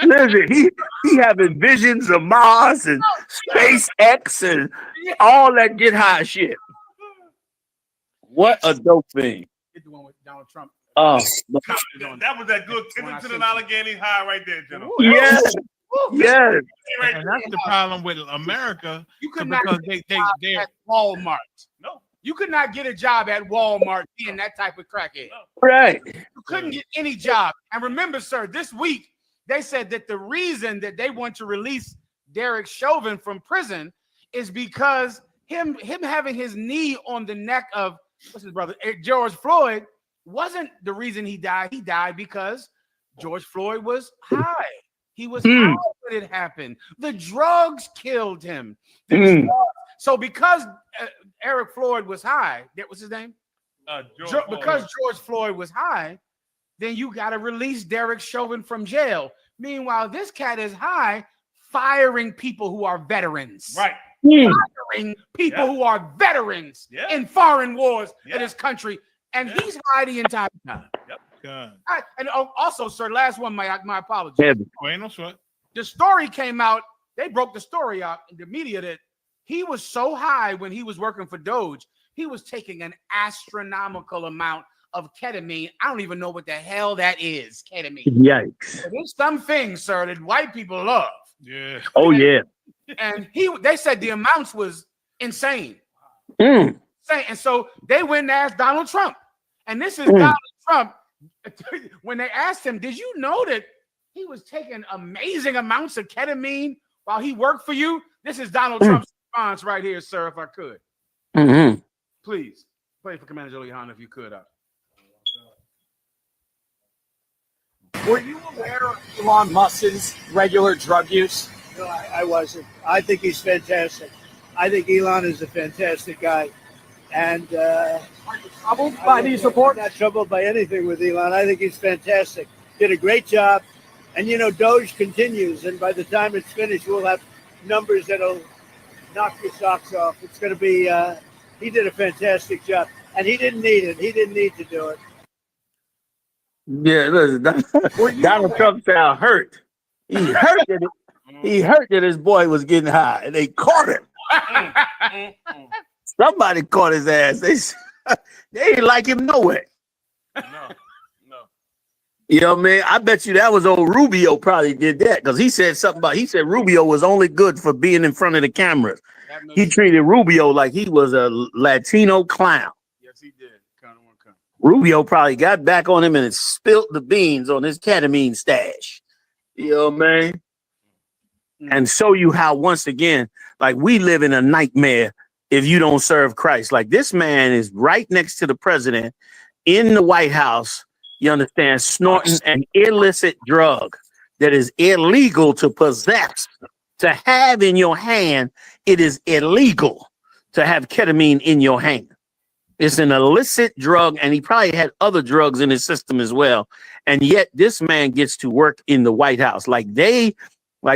listen, he having visions of Mars and SpaceX and all that get high shit. What a dope thing. Get the one with Donald Trump. Oh, that was that good $10 to the Allegheny High right there, gentlemen. yes. Yes. And that's the problem with America. You could not because get they a job at Walmart. No. You could not get a job at Walmart being that type of crackhead. Right. You couldn't get any job. And remember, sir, this week they said that the reason that they want to release Derek Chauvin from prison is because him having his knee on the neck of what's his brother George Floyd wasn't the reason he died. He died because George Floyd was high. He was high when it happened. The drugs killed him. So because Eric Floyd was high, that was his name. Because George Floyd was high, then you got to release Derek Chauvin from jail. Meanwhile, this cat is high, firing people who are veterans. Right. Firing people who are veterans in foreign wars in this country. And he's high the entire time. God. And also, sir, last one, my apologies. Oh, ain't no sweat. The story came out, they broke the story out in the media that he was so high when he was working for Doge, he was taking an astronomical amount of ketamine. I don't even know what the hell that is, ketamine. Yikes. There's some things, sir, that white people love. Yeah. Oh, yeah. And they said the amounts was insane. And so they went and asked Donald Trump. And this is Donald Trump. When they asked him, did you know that he was taking amazing amounts of ketamine while he worked for you? This is Donald Trump's response right here, sir, if I could. Please, play for Commander Juliana if you could. Were you aware of Elon Musk's regular drug use? No, I wasn't. I think he's fantastic. I think Elon is a fantastic guy. And are you troubled by these reports? I'm not troubled by anything with Elon. I think he's fantastic. Did a great job. And, you know, Doge continues. And by the time it's finished, we'll have numbers that'll knock your socks off. It's going to be, he did a fantastic job. And he didn't need it. He didn't need to do it. Yeah, listen, Donald Trump sound hurt. He hurt that he hurt that his boy was getting high, and they caught him. Somebody caught his ass. They ain't like him nowhere. No. You know what I mean? I bet you that was old Rubio probably did that because he said something about. He said Rubio was only good for being in front of the cameras. He treated Rubio like he was a Latino clown. Yes, he did. Rubio probably got back on him and spilt the beans on his ketamine stash. You know what I mean? And show you how, once again, like we live in a nightmare if you don't serve Christ. Like this man is right next to the president in the White House, you understand, snorting an illicit drug that is illegal to possess. To have in your hand, it is illegal to have ketamine in your hand. It's an illicit drug, and he probably had other drugs in his system as well. And yet this man gets to work in the White House. Like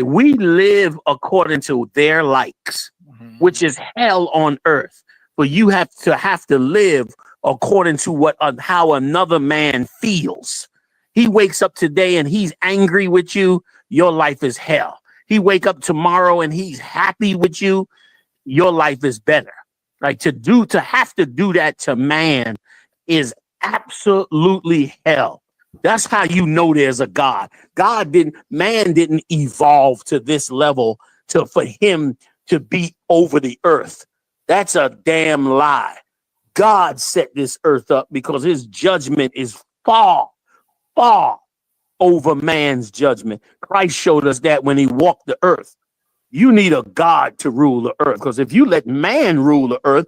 we live according to their likes, which is hell on earth. But you have to live according to how another man feels. He wakes up today and he's angry with you. Your life is hell. He wake up tomorrow and he's happy with you. Your life is better. Like to have to do that to man is absolutely hell. That's how you know there's a God. Man didn't evolve to this level for him to be over the earth. That's a damn lie. God set this earth up because his judgment is far, far over man's judgment. Christ showed us that when he walked the earth. You need a God to rule the earth, because if you let man rule the earth,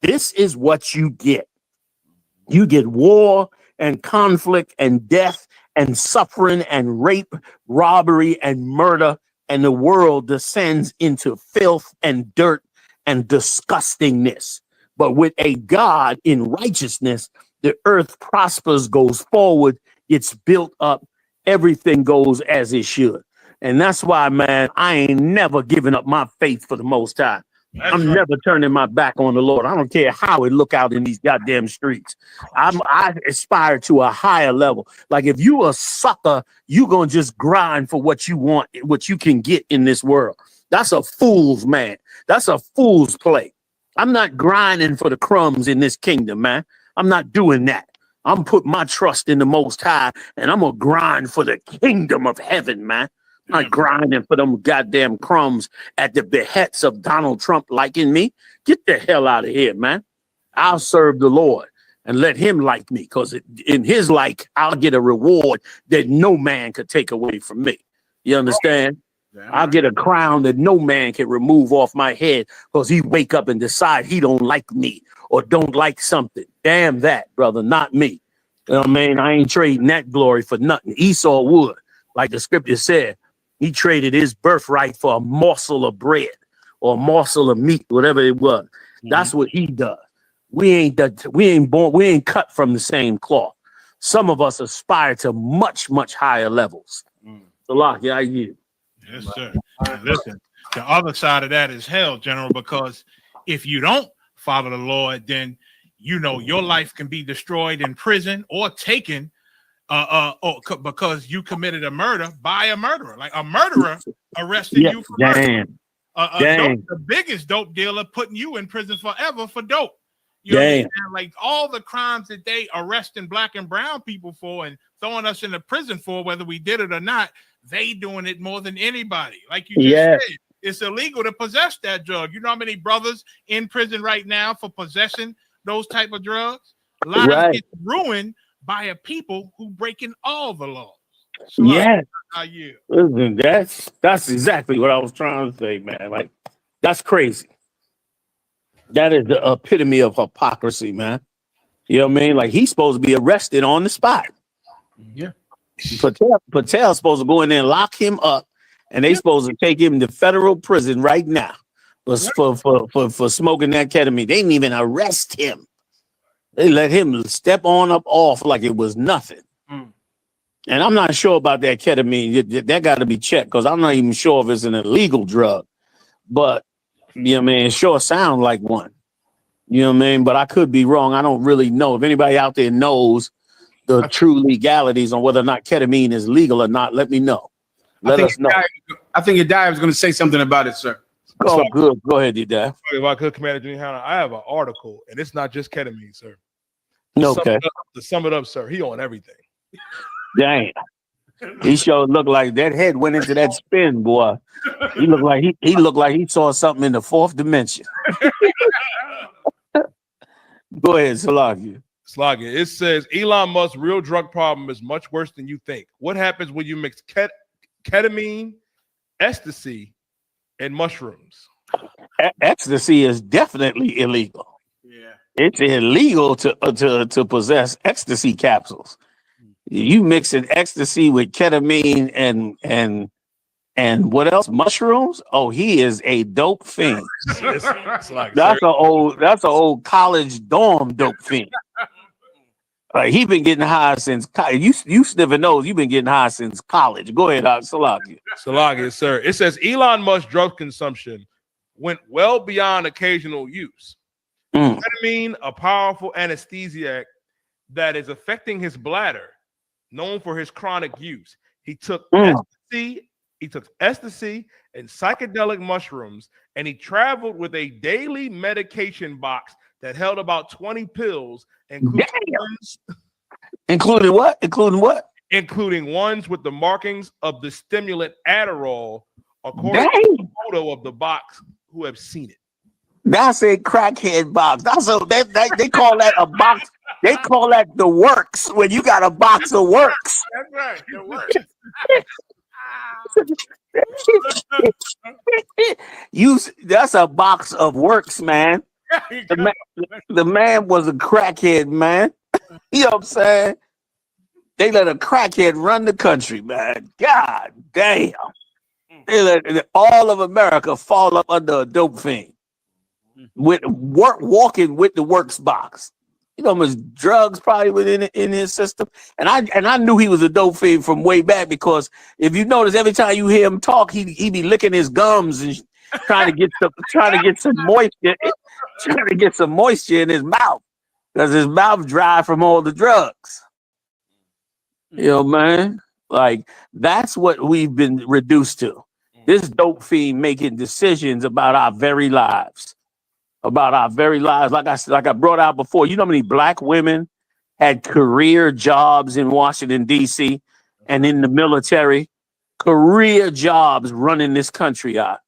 this is what you get. You get war and conflict and death and suffering and rape, robbery and murder, and the world descends into filth and dirt and disgustingness. But with a God in righteousness, the earth prospers, goes forward, gets built up, everything goes as it should. And that's why, man, I ain't never giving up my faith for the Most High. I'm never turning my back on the Lord. I don't care how it look out in these goddamn streets. I aspire to a higher level. Like if you a sucker, you gonna just grind for what you want, what you can get in this world. That's a fool's man. That's a fool's play. I'm not grinding for the crumbs in this kingdom, man. I'm not doing that. I'm putting my trust in the Most High, and I'm gonna grind for the kingdom of heaven, man. I'm not grinding for them goddamn crumbs at the behests of Donald Trump liking me. Get the hell out of here, man. I'll serve the Lord and let him like me, because in his like, I'll get a reward that no man could take away from me. You understand? I'll get a crown that no man can remove off my head because he wake up and decide he don't like me or don't like something. Damn that, brother, not me. You know what I mean? I ain't trading that glory for nothing. Esau would, like the scripture said. He traded his birthright for a morsel of bread or a morsel of meat, whatever it was. That's what he does. We ain't cut from the same cloth. Some of us aspire to much, much higher levels. So, Locke, I you. Yes, sir. And listen, the other side of that is hell, General, because if you don't follow the Lord, then you know your life can be destroyed in prison or taken because you committed a murder by a murderer, like a murderer arresting you for murder. The biggest dope dealer putting you in prison forever for dope. You understand? Like all the crimes that they arresting black and brown people for and throwing us into prison for, whether we did it or not, they doing it more than anybody. Like you just said, it's illegal to possess that drug. You know how many brothers in prison right now for possessing those type of drugs? A lot of it's ruined by a people who breaking all the laws. So Listen, that's exactly what I was trying to say, man. Like, that's crazy. That is the epitome of hypocrisy, man. You know what I mean? Like, he's supposed to be arrested on the spot. Yeah. Patel's supposed to go in there and lock him up, and they supposed to take him to federal prison right now for smoking that ketamine. They didn't even arrest him. They let him step on up off like it was nothing. And I'm not sure about that ketamine. That got to be checked because I'm not even sure if it's an illegal drug. But, you know what I mean? It sure sounds like one. You know what I mean? But I could be wrong. I don't really know. If anybody out there knows the true legalities on whether or not ketamine is legal or not, let me know. Let us know. I think your dad was going to say something about it, sir. Oh, good. Go ahead, D-Dad. If I could, Commander Junior Hanna, I have an article, and it's not just ketamine, sir. Okay. To sum it up, sir, he on everything. Dang. He sure looked like that head went into that spin, boy. He looked like he saw something in the fourth dimension. Go ahead, Salaki. It says Elon Musk's real drug problem is much worse than you think. What happens when you mix ketamine, ecstasy, and mushrooms? Ecstasy is definitely illegal. Yeah, it's illegal to possess ecstasy capsules. You mix an ecstasy with ketamine and what else? Mushrooms? Oh, he is a dope fiend. That's an old college dorm dope fiend. He been getting high since you sniffing nose. You've been getting high since college. Go ahead, Salaki. Salaki, sir. It says Elon Musk's drug consumption went well beyond occasional use. Ketamine, a powerful anesthesiac that is affecting his bladder, known for his chronic use. He took ecstasy and psychedelic mushrooms, and he traveled with a daily medication box that held about 20 pills, including what? Including ones with the markings of the stimulant Adderall, according to the photo of the box who have seen it. That's a crackhead box. They call that a box. They call that the works when you got a box of works. That's right. The works. That's a box of works, man. The man was a crackhead, man. You know what I'm saying? They let a crackhead run the country, man. God damn. They let all of America fall up under a dope fiend. with work, walking with the works box. You know, how much drugs probably within in his system. And I knew he was a dope fiend from way back, because if you notice, every time you hear him talk, he be licking his gums and trying to get some moisture, trying to get some moisture in his mouth, because his mouth dry from all the drugs. You know, man, like that's what we've been reduced to. This dope fiend making decisions about our very lives. About our very lives. Like I brought out before, you know how many black women had career jobs in Washington, D.C. and in the military, career jobs running this country out.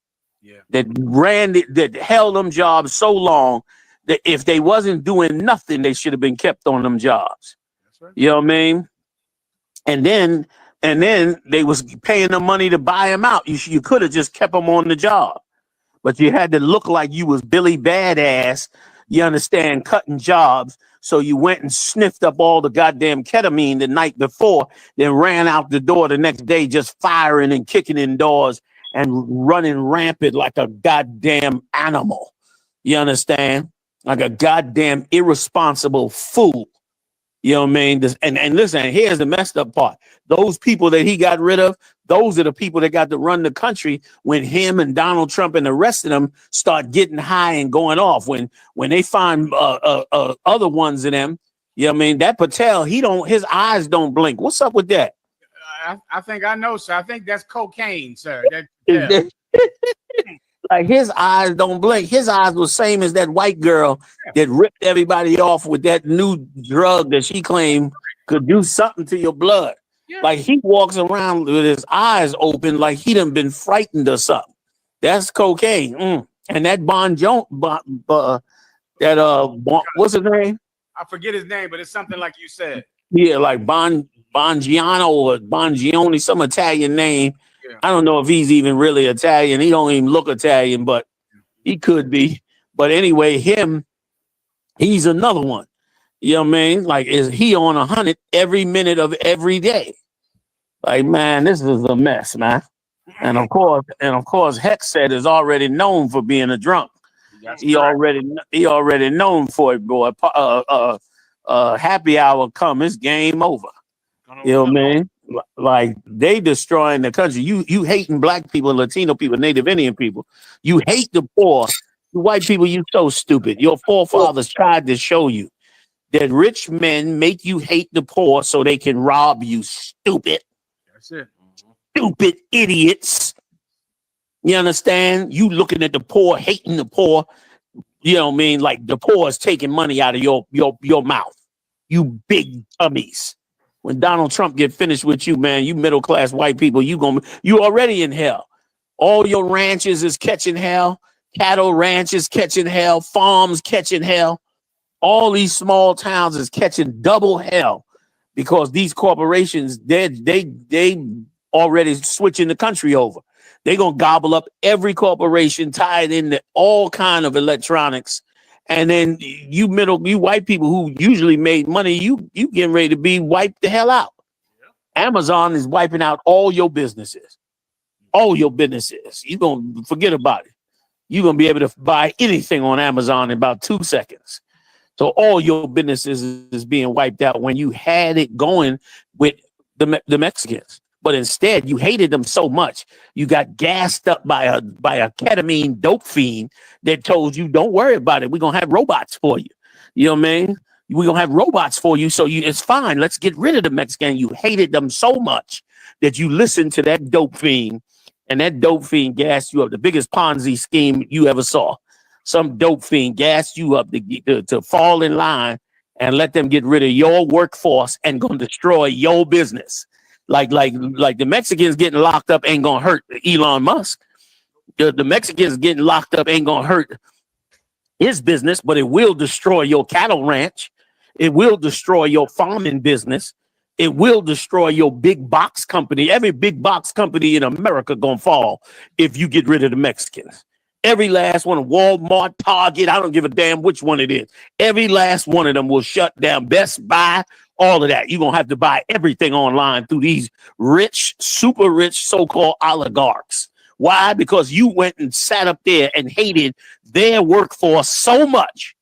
Yeah. That held them jobs so long that if they wasn't doing nothing, they should have been kept on them jobs. That's right. You know what I mean? And then they was paying them money to buy them out. You could have just kept them on the job. But you had to look like you was Billy Badass, you understand, cutting jobs. So you went and sniffed up all the goddamn ketamine the night before, then ran out the door the next day just firing and kicking in doors and running rampant like a goddamn animal. You understand? Like a goddamn irresponsible fool. You know what I mean? And listen, here's the messed up part. Those people that he got rid of, those are the people that got to run the country when him and Donald Trump and the rest of them start getting high and going off. When they find other ones of them, you know what I mean? That Patel, his eyes don't blink. What's up with that? I think I know, sir. I think that's cocaine, sir. Like his eyes don't blink. His eyes was same as that white girl that ripped everybody off with that new drug that she claimed could do something to your blood. Yeah. Like he walks around with his eyes open like he done been frightened or something. That's cocaine. And that what's his name? I forget his name, but it's something like you said. Yeah, like Bongiano or Bongioni, some Italian name. Yeah. I don't know if he's even really Italian. He don't even look Italian, but he could be. But anyway, he's another one. You know what I mean? Like, is he on 100 every minute of every day? Like, man, this is a mess, man. And of course, Hex is already known for being a drunk. He already known for it, boy. Happy hour come, it's game over. You know what I mean? Like, they destroying the country. You hating black people, Latino people, Native Indian people. You hate the poor. You white people, you so stupid. Your forefathers tried to show you that rich men make you hate the poor so they can rob you. Stupid. That's it. Stupid idiots. You understand? You looking at the poor, hating the poor. You know what I mean? Like the poor is taking money out of your mouth. You big dummies. When Donald Trump get finished with you, man, you middle class white people, you already in hell. All your ranches is catching hell. Cattle ranches catching hell. Farms catching hell. All these small towns is catching double hell because these corporations, they already switching the country over. They're gonna gobble up every corporation tied into all kind of electronics. And then you white people who usually made money, you getting ready to be wiped the hell out. Yeah. Amazon is wiping out all your businesses. All your businesses. You're going to forget about it. You're going to be able to buy anything on Amazon in about 2 seconds. So all your businesses is being wiped out when you had it going with the Mexicans. But instead, you hated them so much, you got gassed up by a ketamine dope fiend that told you, don't worry about it. We're going to have robots for you. You know what I mean? We're going to have robots for you. So it's fine. Let's get rid of the Mexican. You hated them so much that you listened to that dope fiend, and that dope fiend gassed you up. The biggest Ponzi scheme you ever saw. Some dope fiend gassed you up to fall in line and let them get rid of your workforce and going to destroy your business. Like the Mexicans getting locked up ain't gonna hurt Elon Musk. The Mexicans getting locked up ain't gonna hurt his business, but it will destroy your cattle ranch. It will destroy your farming business. It will destroy your big box company. Every big box company in America gonna fall if you get rid of the Mexicans. Every last one, Walmart, Target, I don't give a damn which one it is. Every last one of them will shut down. Best Buy, all of that. You're going to have to buy everything online through these rich, super rich, so-called oligarchs Why? Because you went and sat up there and hated their workforce so much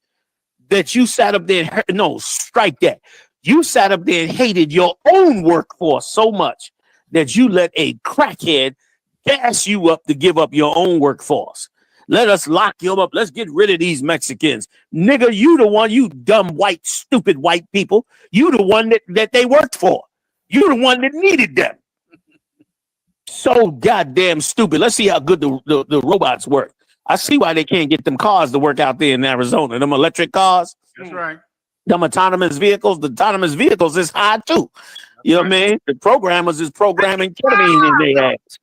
that you sat up there. No, strike that. You sat up there and hated your own workforce so much that you let a crackhead gas you up to give up your own workforce. Let us lock you up. Let's get rid of these Mexicans. Nigga, you the one, you dumb, white, stupid white people. You the one that they worked for. You the one that needed them. So goddamn stupid. Let's see how good the robots work. I see why they can't get them cars to work out there in Arizona. Them electric cars. That's right. Them autonomous vehicles. The autonomous vehicles is high too. You know what I mean? The programmers is programming ketamine in their ass.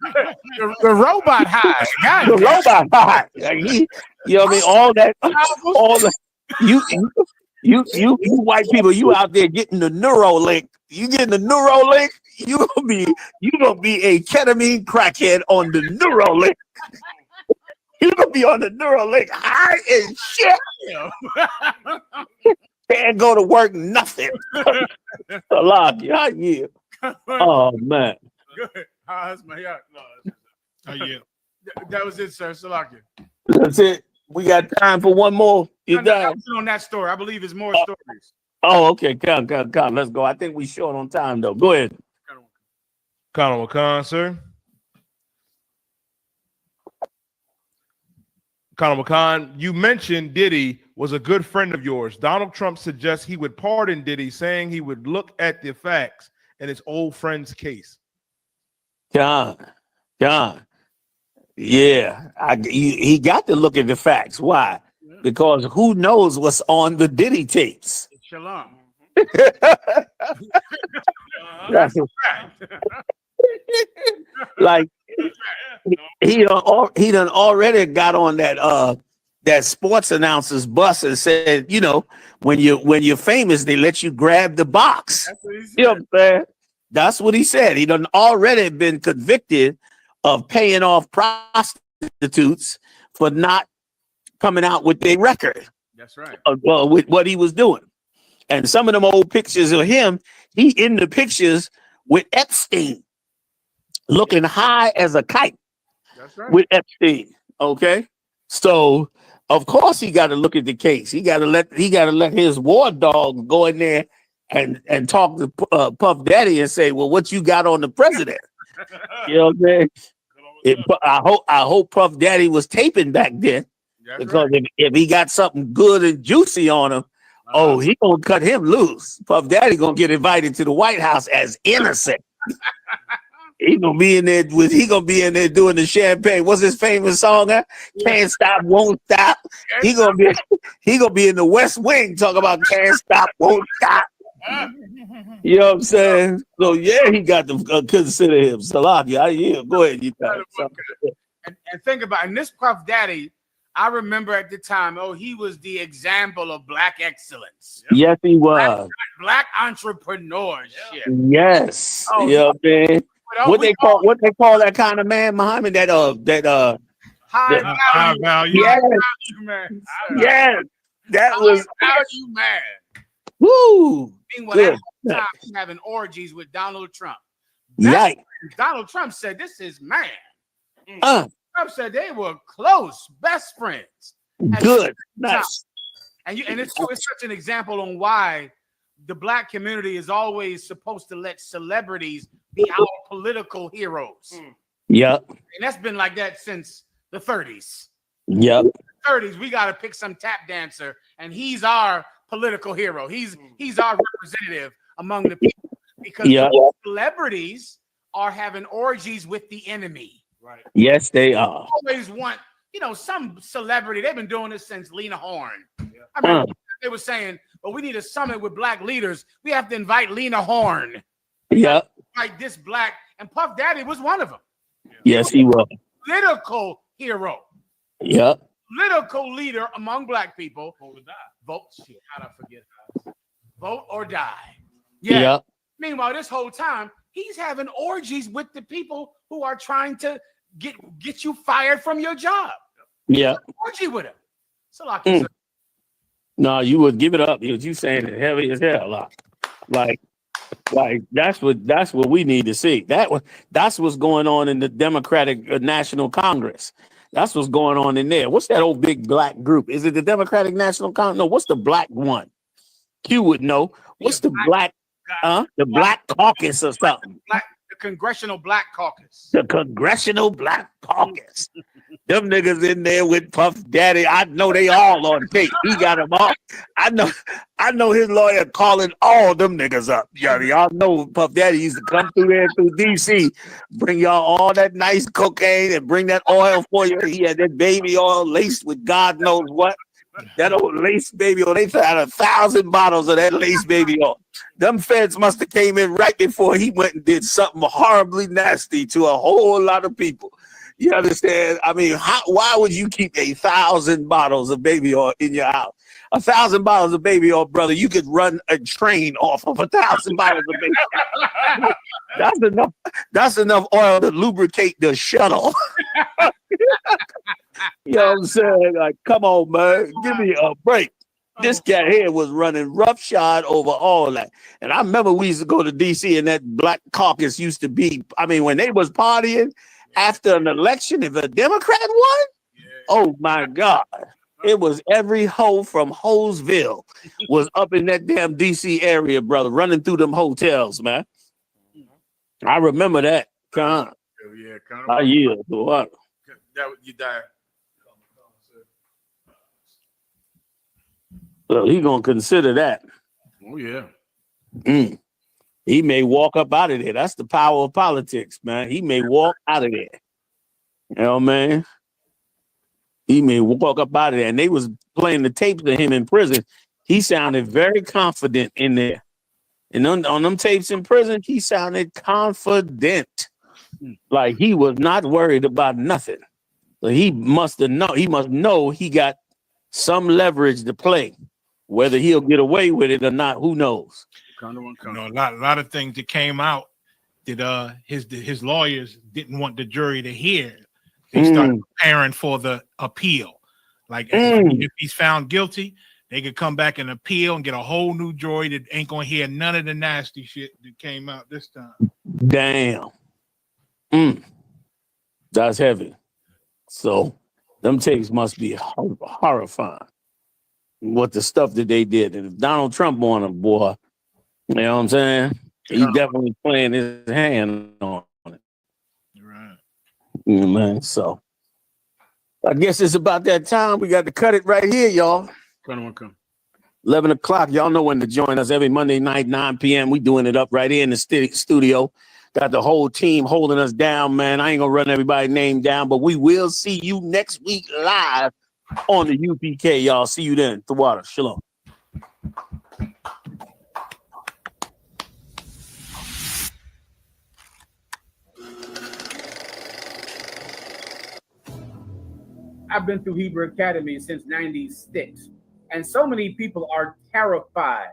The robot high. God The robot high. Like you know what I mean? All that. You white people, you out there getting the Neuralink. You getting the Neuralink? You gonna be a ketamine crackhead on the Neuralink. You gonna be on the Neuralink high as shit. Can't go to work, nothing. A lot, yeah. Oh man. Good. That's my yacht. No, yeah. That was it, sir. Salakia. That's it. We got time for one more. You done? On that story, I believe it's more stories. Oh, okay. Come. Let's go. I think we short on time though. Go ahead. Colonel McCon, sir. Colonel McCon, you mentioned Diddy was a good friend of yours. Donald Trump suggests he would pardon Diddy, saying he would look at the facts in his old friend's case. John. Yeah, he got to look at the facts. Why? Because who knows what's on the Diddy tapes? Shalom. Like he done already got on that sports announcer's bus and said, you know, when you're famous, they let you grab the box. You know what I'm saying? That's what he said. He done already been convicted of paying off prostitutes for not coming out with their record. That's right. With what he was doing. And some of them old pictures of him, he in the pictures with Epstein, looking high as a kite. That's right. With Epstein. Okay. So of course he got to look at the case. He got to let his war dog go in there and talk to Puff Daddy and say, well, what you got on the president? You know what I'm saying? I hope Puff Daddy was taping back then. That's because right. if he got something good and juicy on him, he gonna cut him loose. Puff Daddy gonna get invited to the White House as innocent. He gonna be in there doing the champagne. What's his famous song? Can't stop, won't stop. He gonna be in the West Wing talking about can't stop, won't stop. You know what I'm saying? So yeah, he got to consider him. Salakia, go ahead. You got it. And think about it. And this Puff Daddy, I remember at the time, he was the example of black excellence. Yes, he was. Black entrepreneurship. Yes. You know what I'm saying? What they call that kind of man, Muhammad? High value. Yes. Man. Yes. That was value man. Woo. Meanwhile, at time he's having orgies with Donald Trump. Right. Donald Trump said, "This is man." Trump said they were close, best friends. Good. Nice. And it's such an example on why the black community is always supposed to let celebrities be our political heroes. Yep. And that's been like that since the 30s. Yep. 30s, we got to pick some tap dancer, and he's our political hero. He's our representative among the people because celebrities are having orgies with the enemy. Right. Yes, they are. Always want, some celebrity. They've been doing this since Lena Horne. I mean, they were saying, "Well, we need a summit with black leaders. We have to invite Lena Horne." Yeah. Like this black, and Puff Daddy was one of them. Yes, he was. Political hero. Yep. Political leader among black people. Vote or die. Vote. Shit, how'd I forget? Vote or die. Yeah. Yep. Meanwhile, this whole time, he's having orgies with the people who are trying to get you fired from your job. Yeah. Orgy with him. So no, you would give it up. You saying it heavy as hell. Like Like that's what we need to see. That's what's going on in the Democratic National Congress. That's what's going on in there. What's that old big black group? Is it the Democratic National Congress? No, what's the black one? Q would know. What's the black? The Black Caucus or something. The Congressional Black Caucus. The Congressional Black Caucus. Them niggas in there with Puff Daddy. I know they all on tape. He got them all. I know his lawyer calling all them niggas up. Y'all know Puff Daddy used to come through there through DC, bring y'all all that nice cocaine and bring that oil for you. He had that baby oil laced with God knows what. That old lace baby oil. They had 1,000 bottles of that lace baby oil. Them feds must have came in right before he went and did something horribly nasty to a whole lot of people. You understand? I mean, why would you keep 1,000 bottles of baby oil in your house? 1,000 bottles of baby oil, brother. You could run a train off of 1,000 bottles of baby oil. That's enough oil to lubricate the shuttle. You know what I'm saying? Like, come on, man. Give me a break. This cat here was running roughshod over all that. And I remember we used to go to DC and that Black Caucus used to be, I mean, when they was partying after an election, if a Democrat won, oh my God. It was every hoe from Hoseville was up in that damn DC area, brother, running through them hotels, man. I remember that. Con. Yeah, I yield to what? That you die. Well, he gonna consider that. Oh yeah. He may walk up out of there. That's the power of politics, man. He may walk out of there. You know what I mean? He may walk up out of there. And they was playing the tapes of him in prison. He sounded very confident in there. And on them tapes in prison, he sounded confident. Like he was not worried about nothing. So he must know he got some leverage to play. Whether he'll get away with it or not, who knows? A lot of things that came out that his lawyers didn't want the jury to hear. They started preparing for the appeal. Like if he's found guilty, they could come back and appeal and get a whole new jury that ain't gonna hear none of the nasty shit that came out this time. Damn. That's heavy. So them tapes must be horrifying. What the stuff that they did. And if Donald Trump on them, boy, you know what I'm saying? He's definitely playing his hand on it. Right. Man, so I guess it's about that time. We got to cut it right here, y'all. 11 o'clock. Y'all know when to join us every Monday night, 9 p.m. We doing it up right here in the studio. Got the whole team holding us down, man. I ain't gonna run everybody's name down, but we will see you next week live on the UPK, y'all. See you then. The water. Shalom. I've been through Hebrew Academy since 96, and so many people are terrified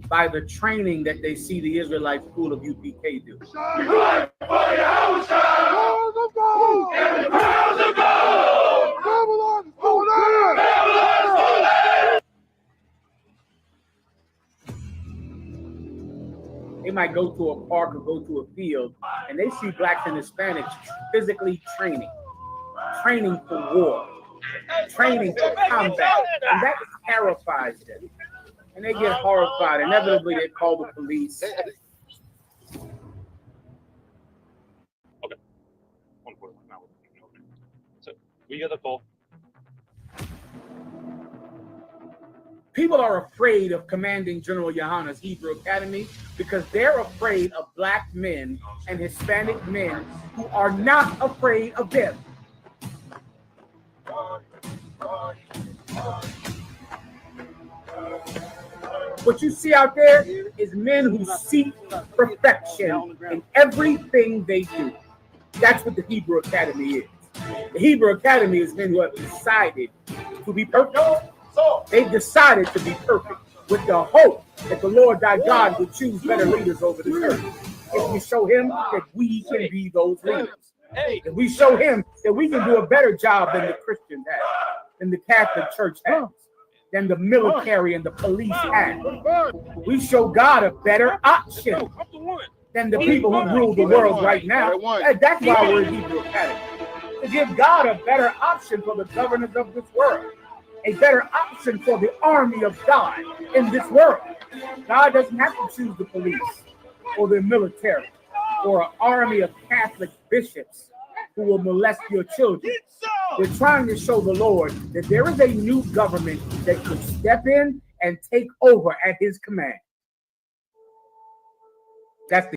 by the training that they see the Israelite School of UPK do. They might go to a park or go to a field, and they see blacks and Hispanics physically training for war, training for combat, and that terrifies them. And they get horrified. Inevitably, they call the police. Okay. So we get the call. People are afraid of Commanding General Yohana's Hebrew Academy because they're afraid of black men and Hispanic men who are not afraid of them. What you see out there is men who seek perfection in everything they do. That's what the Hebrew Academy is. The Hebrew Academy is men who have decided to be perfect. They've decided to be perfect with the hope that the Lord thy God will choose better leaders over the earth. If we show him that we can be those leaders. If we show him that we can do a better job than the Christians have, than the Catholic Church has. than the military and the police have. We show God a better option than the people who rule the world right now. And that's why we're in Hebrew Academy. To give God a better option for the governors of this world. A better option for the army of God in this world. God doesn't have to choose the police or the military or an army of Catholic bishops who will molest your children. They're trying to show the Lord that there is a new government that could step in and take over at his command. That's the